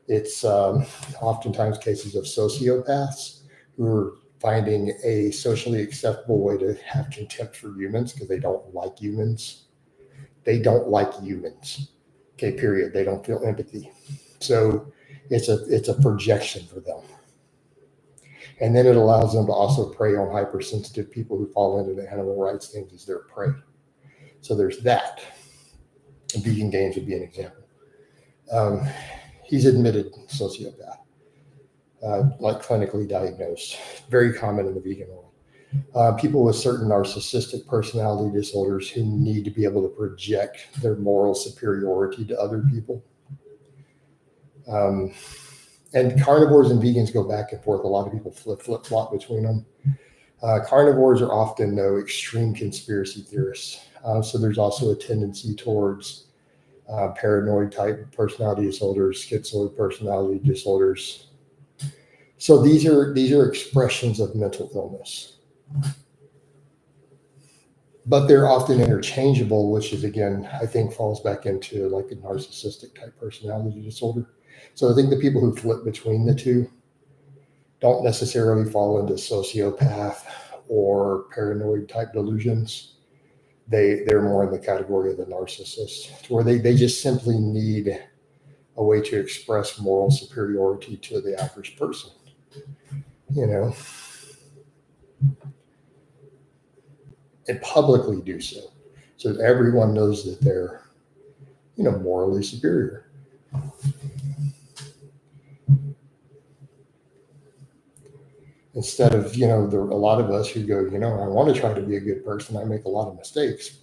It's oftentimes cases of sociopaths who are finding a socially acceptable way to have contempt for humans because they don't like humans. They don't like humans. Okay, period. They don't feel empathy. So it's a projection for them. And then it allows them to also prey on hypersensitive people who fall into the animal rights things as their prey. So there's that. And vegan gains would be an example. He's admitted sociopath, like clinically diagnosed. Very common in the vegan world. People with certain narcissistic personality disorders who need to be able to project their moral superiority to other people. And carnivores and vegans go back and forth. A lot of people flip-flop between them. Carnivores are often extreme conspiracy theorists. So there's also a tendency towards paranoid type personality disorders, schizoid personality disorders. So these are expressions of mental illness. But they're often interchangeable, which is, again, I think falls back into like a narcissistic type personality disorder. So I think the people who flip between the two don't necessarily fall into sociopath or paranoid type delusions. They're more in the category of the narcissist, where they just simply need a way to express moral superiority to the average person. and publicly do so, so that everyone knows that they're, morally superior. Instead of, a lot of us who go, I want to try to be a good person. I make a lot of mistakes.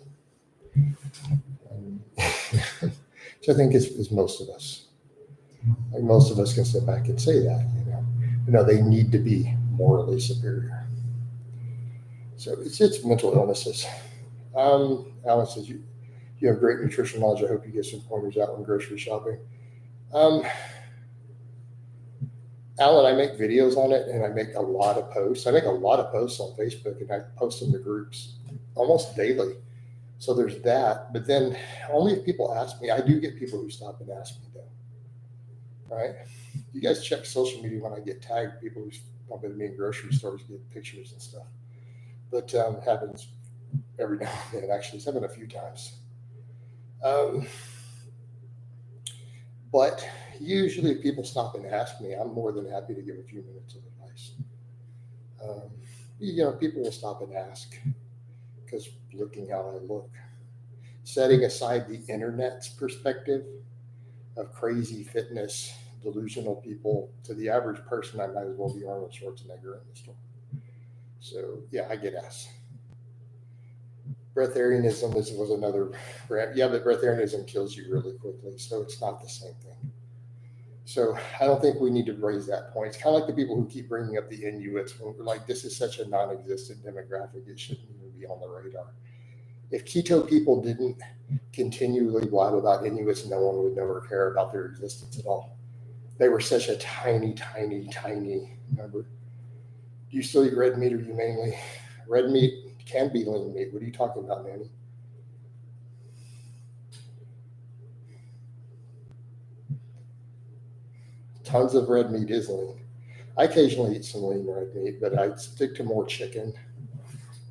So I think it's most of us. Like most of us can sit back and say that, they need to be morally superior. So it's mental illnesses. Alan says you have great nutrition knowledge. I hope you get some pointers out when grocery shopping. Alan, I make videos on it, and I make a lot of posts. I make a lot of posts on Facebook, and I post in the groups almost daily. So there's that. But then only if people ask me. I do get people who stop and ask me, though. Right? You guys check social media when I get tagged. People who bump into me in grocery stores get pictures and stuff. But it happens every now and then. Actually, it's happened a few times. But usually if people stop and ask me, I'm more than happy to give a few minutes of advice. People will stop and ask because looking how I look. Setting aside the internet's perspective of crazy fitness, delusional people, to the average person, I might as well be Arnold Schwarzenegger in the store. So, yeah, I get asked. Breatharianism was another brand. Yeah, but breatharianism kills you really quickly, so it's not the same thing. So I don't think we need to raise that point. It's kind of like the people who keep bringing up the Inuits when we're like, this is such a non-existent demographic, it shouldn't even be on the radar. If keto people didn't continually blab about Inuits, no one would never care about their existence at all. They were such a tiny, tiny, tiny number. Do you still eat red meat, or you mainly red meat? Can be lean meat. What are you talking about, Manny? Tons of red meat is lean. I occasionally eat some lean red meat, but I stick to more chicken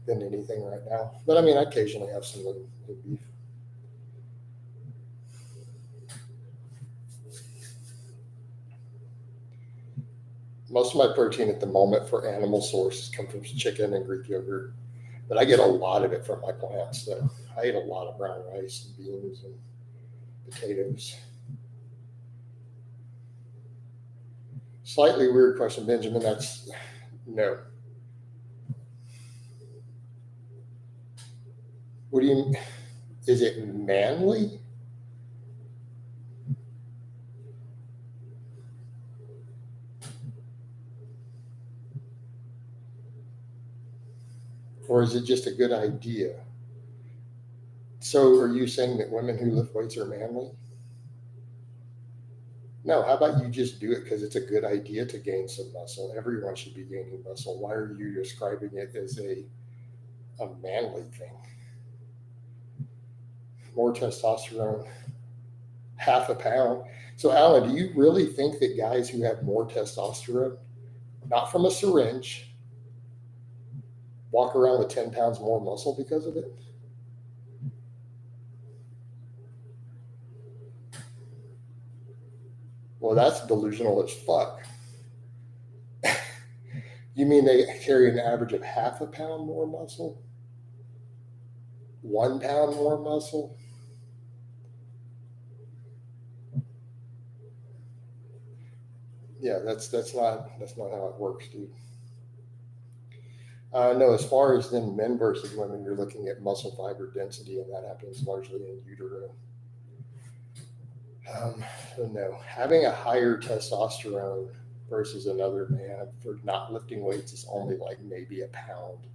than anything right now. But I mean, I occasionally have some lean beef. Most of my protein at the moment for animal sources come from chicken and Greek yogurt, but I get a lot of it from my plants. So I eat a lot of brown rice and beans and potatoes. Slightly weird question, Benjamin. That's no. What do you? Is it manly? Or is it just a good idea? So are you saying that women who lift weights are manly? No, how about you just do it because it's a good idea to gain some muscle? Everyone should be gaining muscle. Why are you describing it as a manly thing? More testosterone, half a pound. So Alan, do you really think that guys who have more testosterone, not from a syringe, walk around with 10 pounds more muscle because of it? Well, that's delusional as fuck. You mean they carry an average of half a pound more muscle? 1 pound more muscle? Yeah, that's not how it works, dude. No, as far as then men versus women, you're looking at muscle fiber density, and that happens largely in utero. So no, having a higher testosterone versus another man for not lifting weights is only like maybe a pound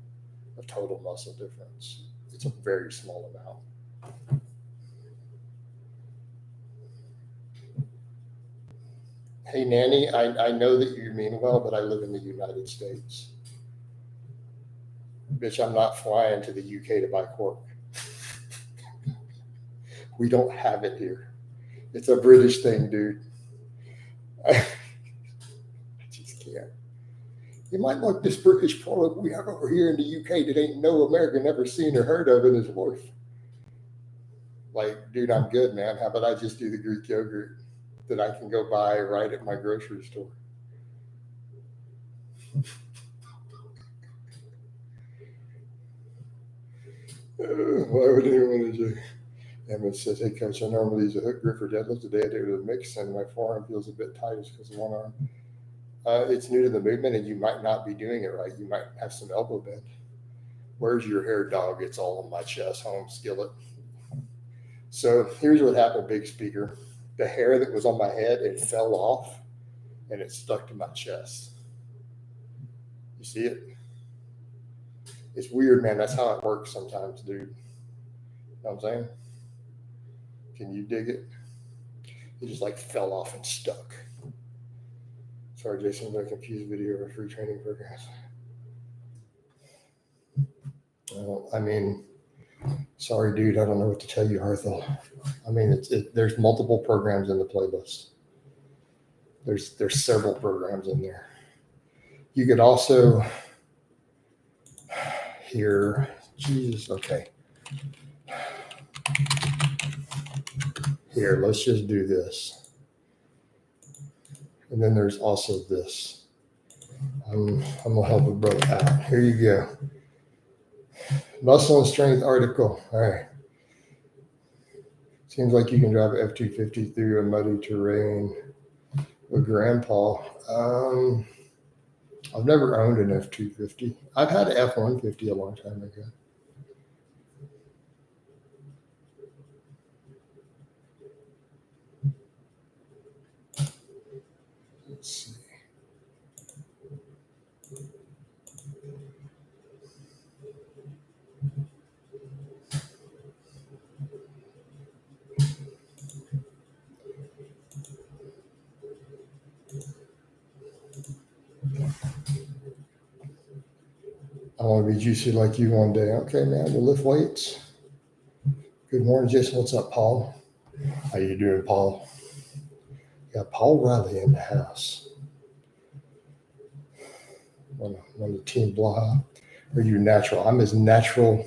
of total muscle difference. It's a very small amount. Hey, Nanny, I know that you mean well, but I live in the United States. Bitch, I'm not flying to the UK to buy cork. We don't have it here. It's a British thing, dude. I just can't. You might like this British product we have over here in the UK that ain't no American ever seen or heard of in his life. Like, dude, I'm good, man. How about I just do the Greek yogurt that I can go buy right at my grocery store? Why would anyone want to do? Emmett says, hey, coach, I normally use a hook grip for deadlift. Today I did it with a mix, and my forearm feels a bit tight just because of one arm. It's new to the movement, and you might not be doing it right. You might have some elbow bend. Where's your hair, dog? It's all on my chest, home skillet. So here's what happened, big speaker. The hair that was on my head, it fell off, and it stuck to my chest. You see it? It's weird, man. That's how it works sometimes, dude. You know what I'm saying? Can you dig it? It just like fell off and stuck. Sorry, Jason, I confused video or free training programs. I mean, sorry, dude, I don't know what to tell you, Arthur. I mean, there's multiple programs in the playlist. There's several programs in there. You could also hear, Jesus, okay. Here, let's just do this. And then there's also this. I'm gonna help a brother out. Here you go. Muscle and strength article. All right. Seems like you can drive an F-250 through a muddy terrain with grandpa. I've never owned an F-250. I've had an F-150 a long time ago. Let's see. I want to be juicy like you one day. Okay, man, we'll lift weights. Good morning, Jason. What's up, Paul? How you doing, Paul? Got Paul Riley in the house. On the team Blaha. Are you natural? I'm as natural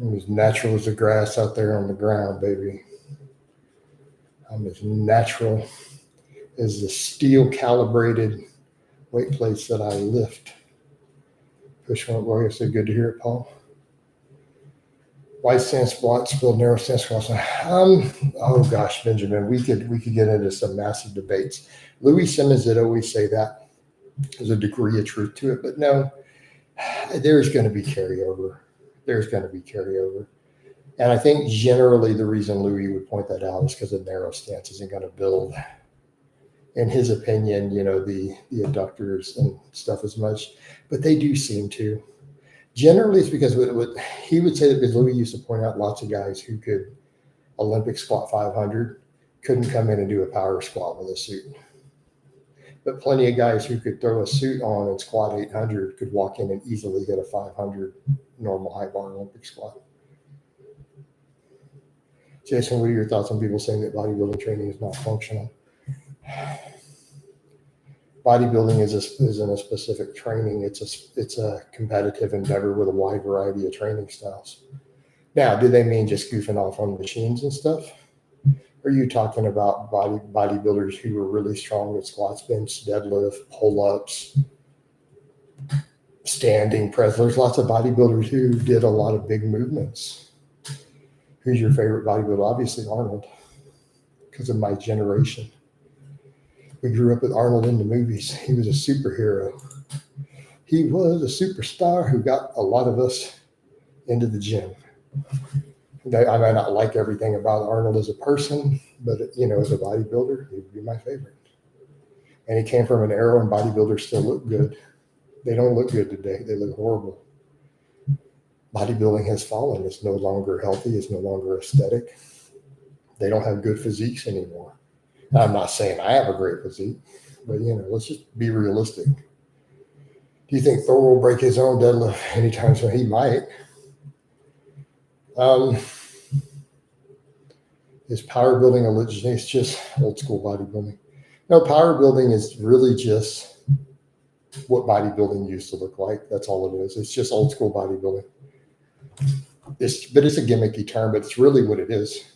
as the grass out there on the ground, baby. I'm as natural as the steel calibrated weight plates that I lift. Push one way. So good to hear it, Paul. Wide stance squat, split narrow stance squats. Oh gosh, Benjamin, we could get into some massive debates. Louis Simmons did always say that. There's a degree of truth to it, but no, there's going to be carryover. And I think generally the reason Louis would point that out is because a narrow stance isn't going to build, in his opinion, the adductors and stuff as much, but they do seem to. Generally, it's because what he would say that because Louis used to point out lots of guys who could Olympic squat 500 couldn't come in and do a power squat with a suit. But plenty of guys who could throw a suit on and squat 800 could walk in and easily get a 500 normal high bar Olympic squat. Jason, what are your thoughts on people saying that bodybuilding training is not functional? Bodybuilding isn't a specific training. It's a competitive endeavor with a wide variety of training styles. Now, do they mean just goofing off on machines and stuff? Are you talking about bodybuilders who were really strong with squats, bench, deadlift, pull-ups, standing press? There's lots of bodybuilders who did a lot of big movements. Who's your favorite bodybuilder? Obviously Arnold, because of my generation. We grew up with Arnold in the movies. He was a superhero. He was a superstar who got a lot of us into the gym. I may not like everything about Arnold as a person, but as a bodybuilder, he would be my favorite. And he came from an era when bodybuilders still look good. They don't look good today. They look horrible. Bodybuilding has fallen. It's no longer healthy. It's no longer aesthetic. They don't have good physiques anymore. I'm not saying I have a great physique, but let's just be realistic. Do you think Thor will break his own deadlift anytime soon? He might. Is power building a legit? It's just old school bodybuilding. No, power building is really just what bodybuilding used to look like. That's all it is. It's just old school bodybuilding. But it's a gimmicky term, but it's really what it is.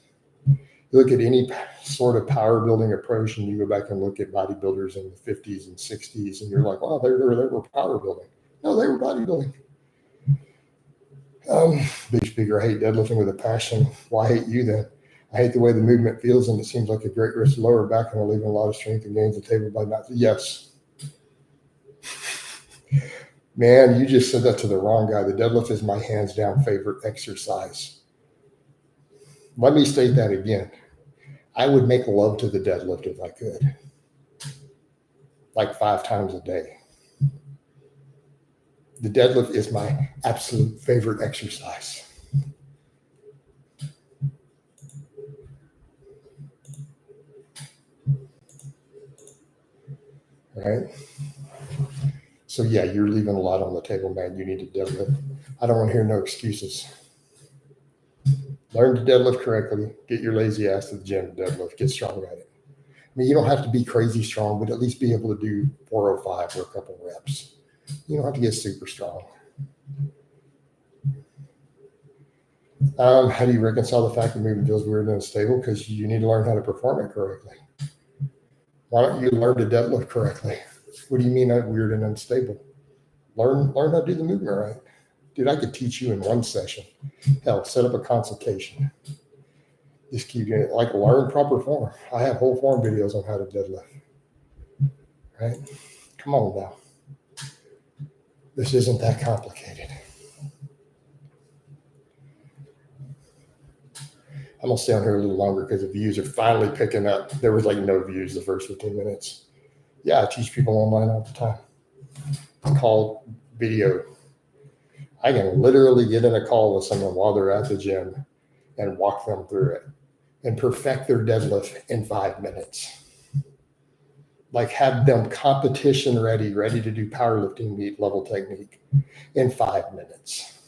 You look at any sort of power building approach and you go back and look at bodybuilders in the 50s and 60s and you're like, wow, they were power building. No, they were bodybuilding. Big speaker, I hate deadlifting with a passion. Why hate you then? I hate the way the movement feels, and it seems like a great risk to lower back, and I'm leaving a lot of strength and gains the table by not. Yes. Man, you just said that to the wrong guy. The deadlift is my hands down favorite exercise. Let me state that again. I would make love to the deadlift if I could, like 5 times a day. The deadlift is my absolute favorite exercise. Right? So yeah, you're leaving a lot on the table, man. You need to deadlift. I don't want to hear no excuses. Learn to deadlift correctly. Get your lazy ass to the gym, deadlift. Get strong at it. I mean, you don't have to be crazy strong, but at least be able to do 405 for a couple reps. You don't have to get super strong. How do you reconcile the fact that movement feels weird and unstable? Because you need to learn how to perform it correctly. Why don't you learn to deadlift correctly? What do you mean weird and unstable? Learn how to do the movement right. Dude, I could teach you in one session. Hell, set up a consultation. Just keep doing it. Like, learn proper form. I have whole form videos on how to deadlift. Right? Come on now. This isn't that complicated. I'm going to stay on here a little longer because the views are finally picking up. There was like no views the first 15 minutes. Yeah, I teach people online all the time. It's called video. I can literally get in a call with someone while they're at the gym and walk them through it and perfect their deadlift in 5 minutes. Like, have them competition ready to do powerlifting meet level technique in 5 minutes.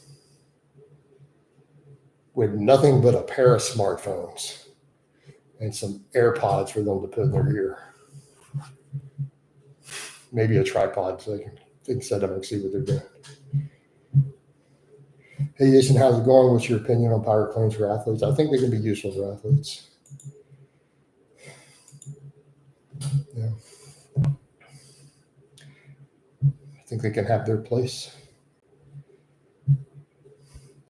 With nothing but a pair of smartphones and some AirPods for them to put in their ear. Maybe a tripod so they can set up and see what they're doing. Hey, Jason, how's it going? What's your opinion on power cleans for athletes? I think they can be useful for athletes. Yeah. I think they can have their place.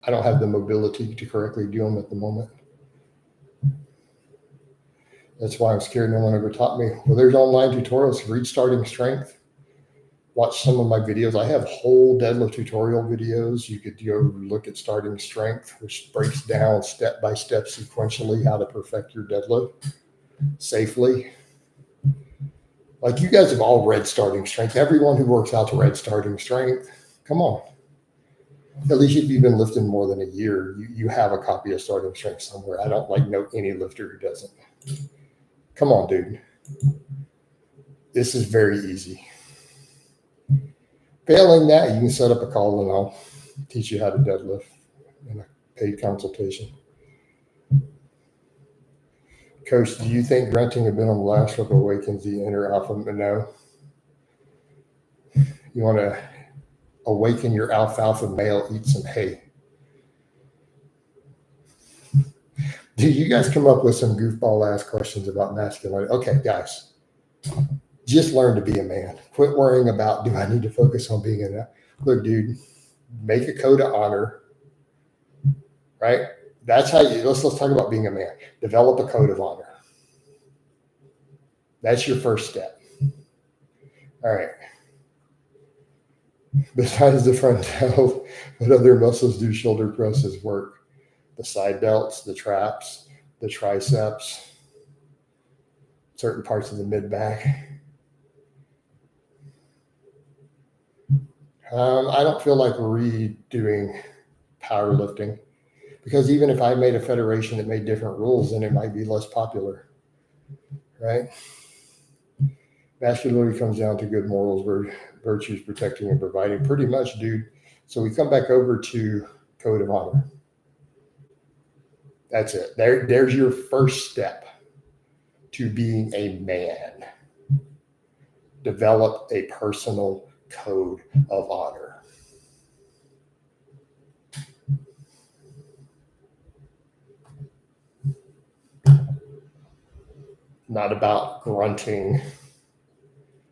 I don't have the mobility to correctly do them at the moment. That's why I'm scared no one ever taught me. Well, there's online tutorials. Read Starting Strength. Watch some of my videos. I have whole deadlift tutorial videos. You could go look at Starting Strength, which breaks down step by step sequentially how to perfect your deadlift safely. Like, you guys have all read Starting Strength. Everyone who works out's read Starting Strength. Come on. At least if you've been lifting more than a year, you have a copy of Starting Strength somewhere. I don't know any lifter who doesn't. Come on, dude. This is very easy. Failing that, you can set up a call and I'll teach you how to deadlift in a paid consultation. Coach, do you think grunting a bit on the last rep awakens the inner alpha? No. You want to awaken your alfalfa male, eat some hay. Dude, you guys come up with some goofball ass questions about masculinity. Okay, guys, just learn to be a man. Quit worrying about, do I need to focus on being a... Look, dude, make a code of honor, right? That's how you, let's talk about being a man. Develop a code of honor. That's your first step. All right. Besides the front delt, what other muscles do shoulder presses work? The side delts, the traps, the triceps, certain parts of the mid back. I don't feel like redoing powerlifting, because even if I made a federation that made different rules, then it might be less popular, right? Masculinity comes down to good morals, virtues, protecting and providing, pretty much, dude. So we come back over to code of honor. That's it. There's your first step to being a man. Develop a personal code of honor. Not about grunting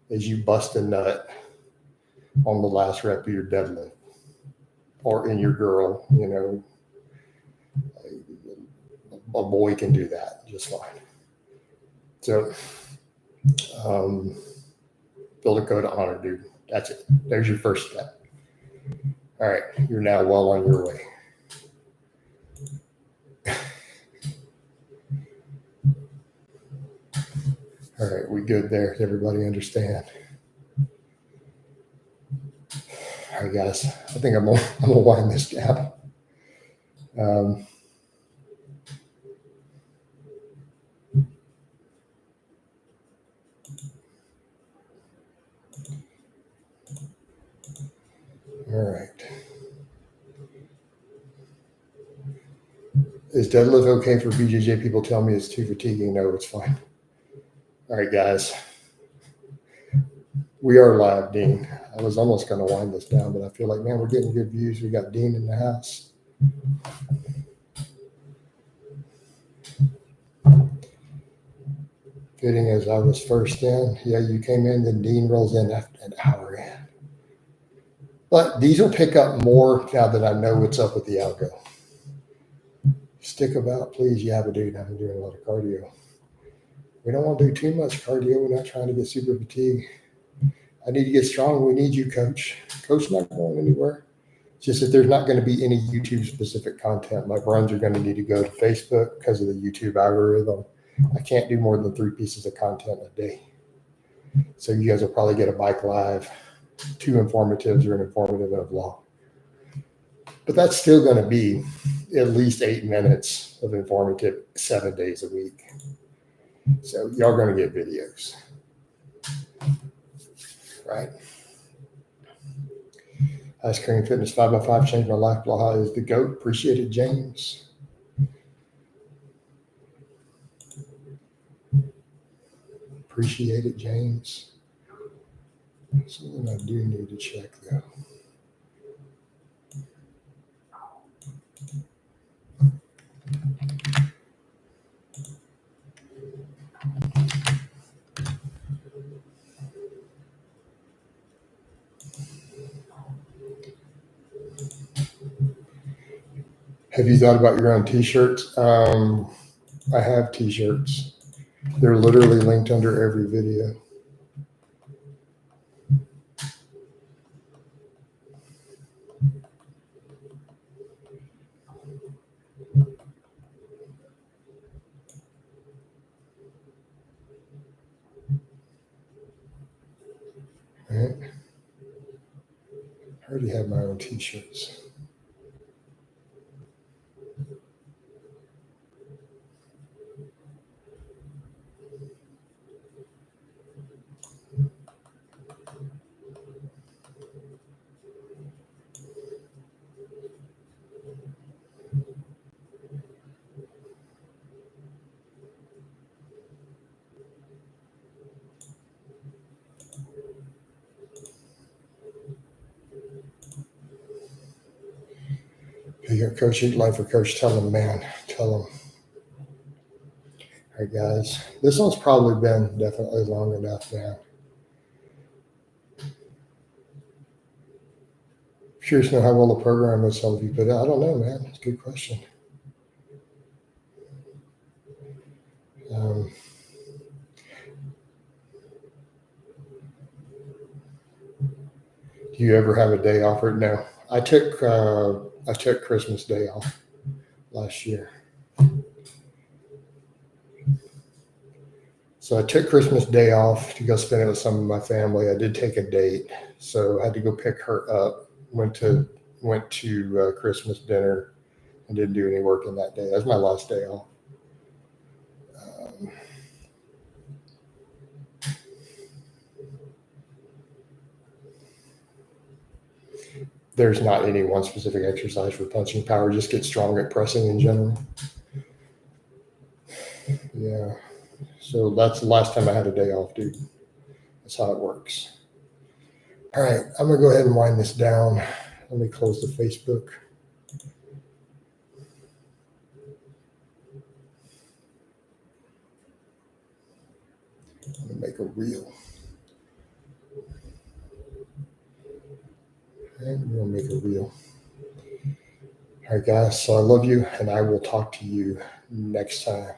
as you bust a nut on the last rep of your deadlift. or in your girl, you know, a boy can do that just fine. So, build a code of honor, dude. That's it. There's your first step. All right, you're now well on your way. All right, we good there? Does everybody understand? All right, guys. I think I'm gonna wind this down. All right. Is deadlift okay for BJJ? People tell me it's too fatiguing. No, it's fine. All right, guys. We are live, Dean. I was almost going to wind this down, but I feel like, man, we're getting good views. We got Dean in the house. Fitting as I was first in. Yeah, you came in, then Dean rolls in after an hour in. But these will pick up more now that I know what's up with the algo. Stick about, please. Yeah, but dude, I've been doing a lot of cardio. We don't want to do too much cardio. We're not trying to get super fatigued. I need to get strong. We need you, coach. Coach not going anywhere. Just that there's not going to be any YouTube specific content. My runs are going to need to go to Facebook because of the YouTube algorithm. I can't do more than 3 pieces of content a day. So you guys will probably get a bike live, 2 informatives or an informative and a vlog. But that's still going to be at least 8 minutes of informative 7 days a week. So y'all going to get videos. Right? Ice Cream Fitness 5x5 changed my life. Blaha is the GOAT. Appreciate it, James. Appreciate it, James. Something I do need to check though. Have you thought about your own t-shirts? I have t-shirts. They're literally linked under every video. Right? I already have my own t-shirts. You got Coach Eat Life or Coach, tell them, man. Tell them. All right, guys. This one's probably been definitely long enough now. Curious to know how well the program is some of you put out. I don't know, man. It's a good question. Do you ever have a day off? Or no? I took Christmas Day off last year. So I took Christmas Day off to go spend it with some of my family. I did take a date, so I had to go pick her up. Went to Christmas dinner and didn't do any work in that day. That was my last day off. There's not any one specific exercise for punching power. Just get strong at pressing in general. Yeah. So that's the last time I had a day off, dude. That's how it works. All right. I'm going to go ahead and wind this down. Let me close the Facebook. I'm going to make a reel. And we're going to make a reel. All right, guys. So I love you, and I will talk to you next time.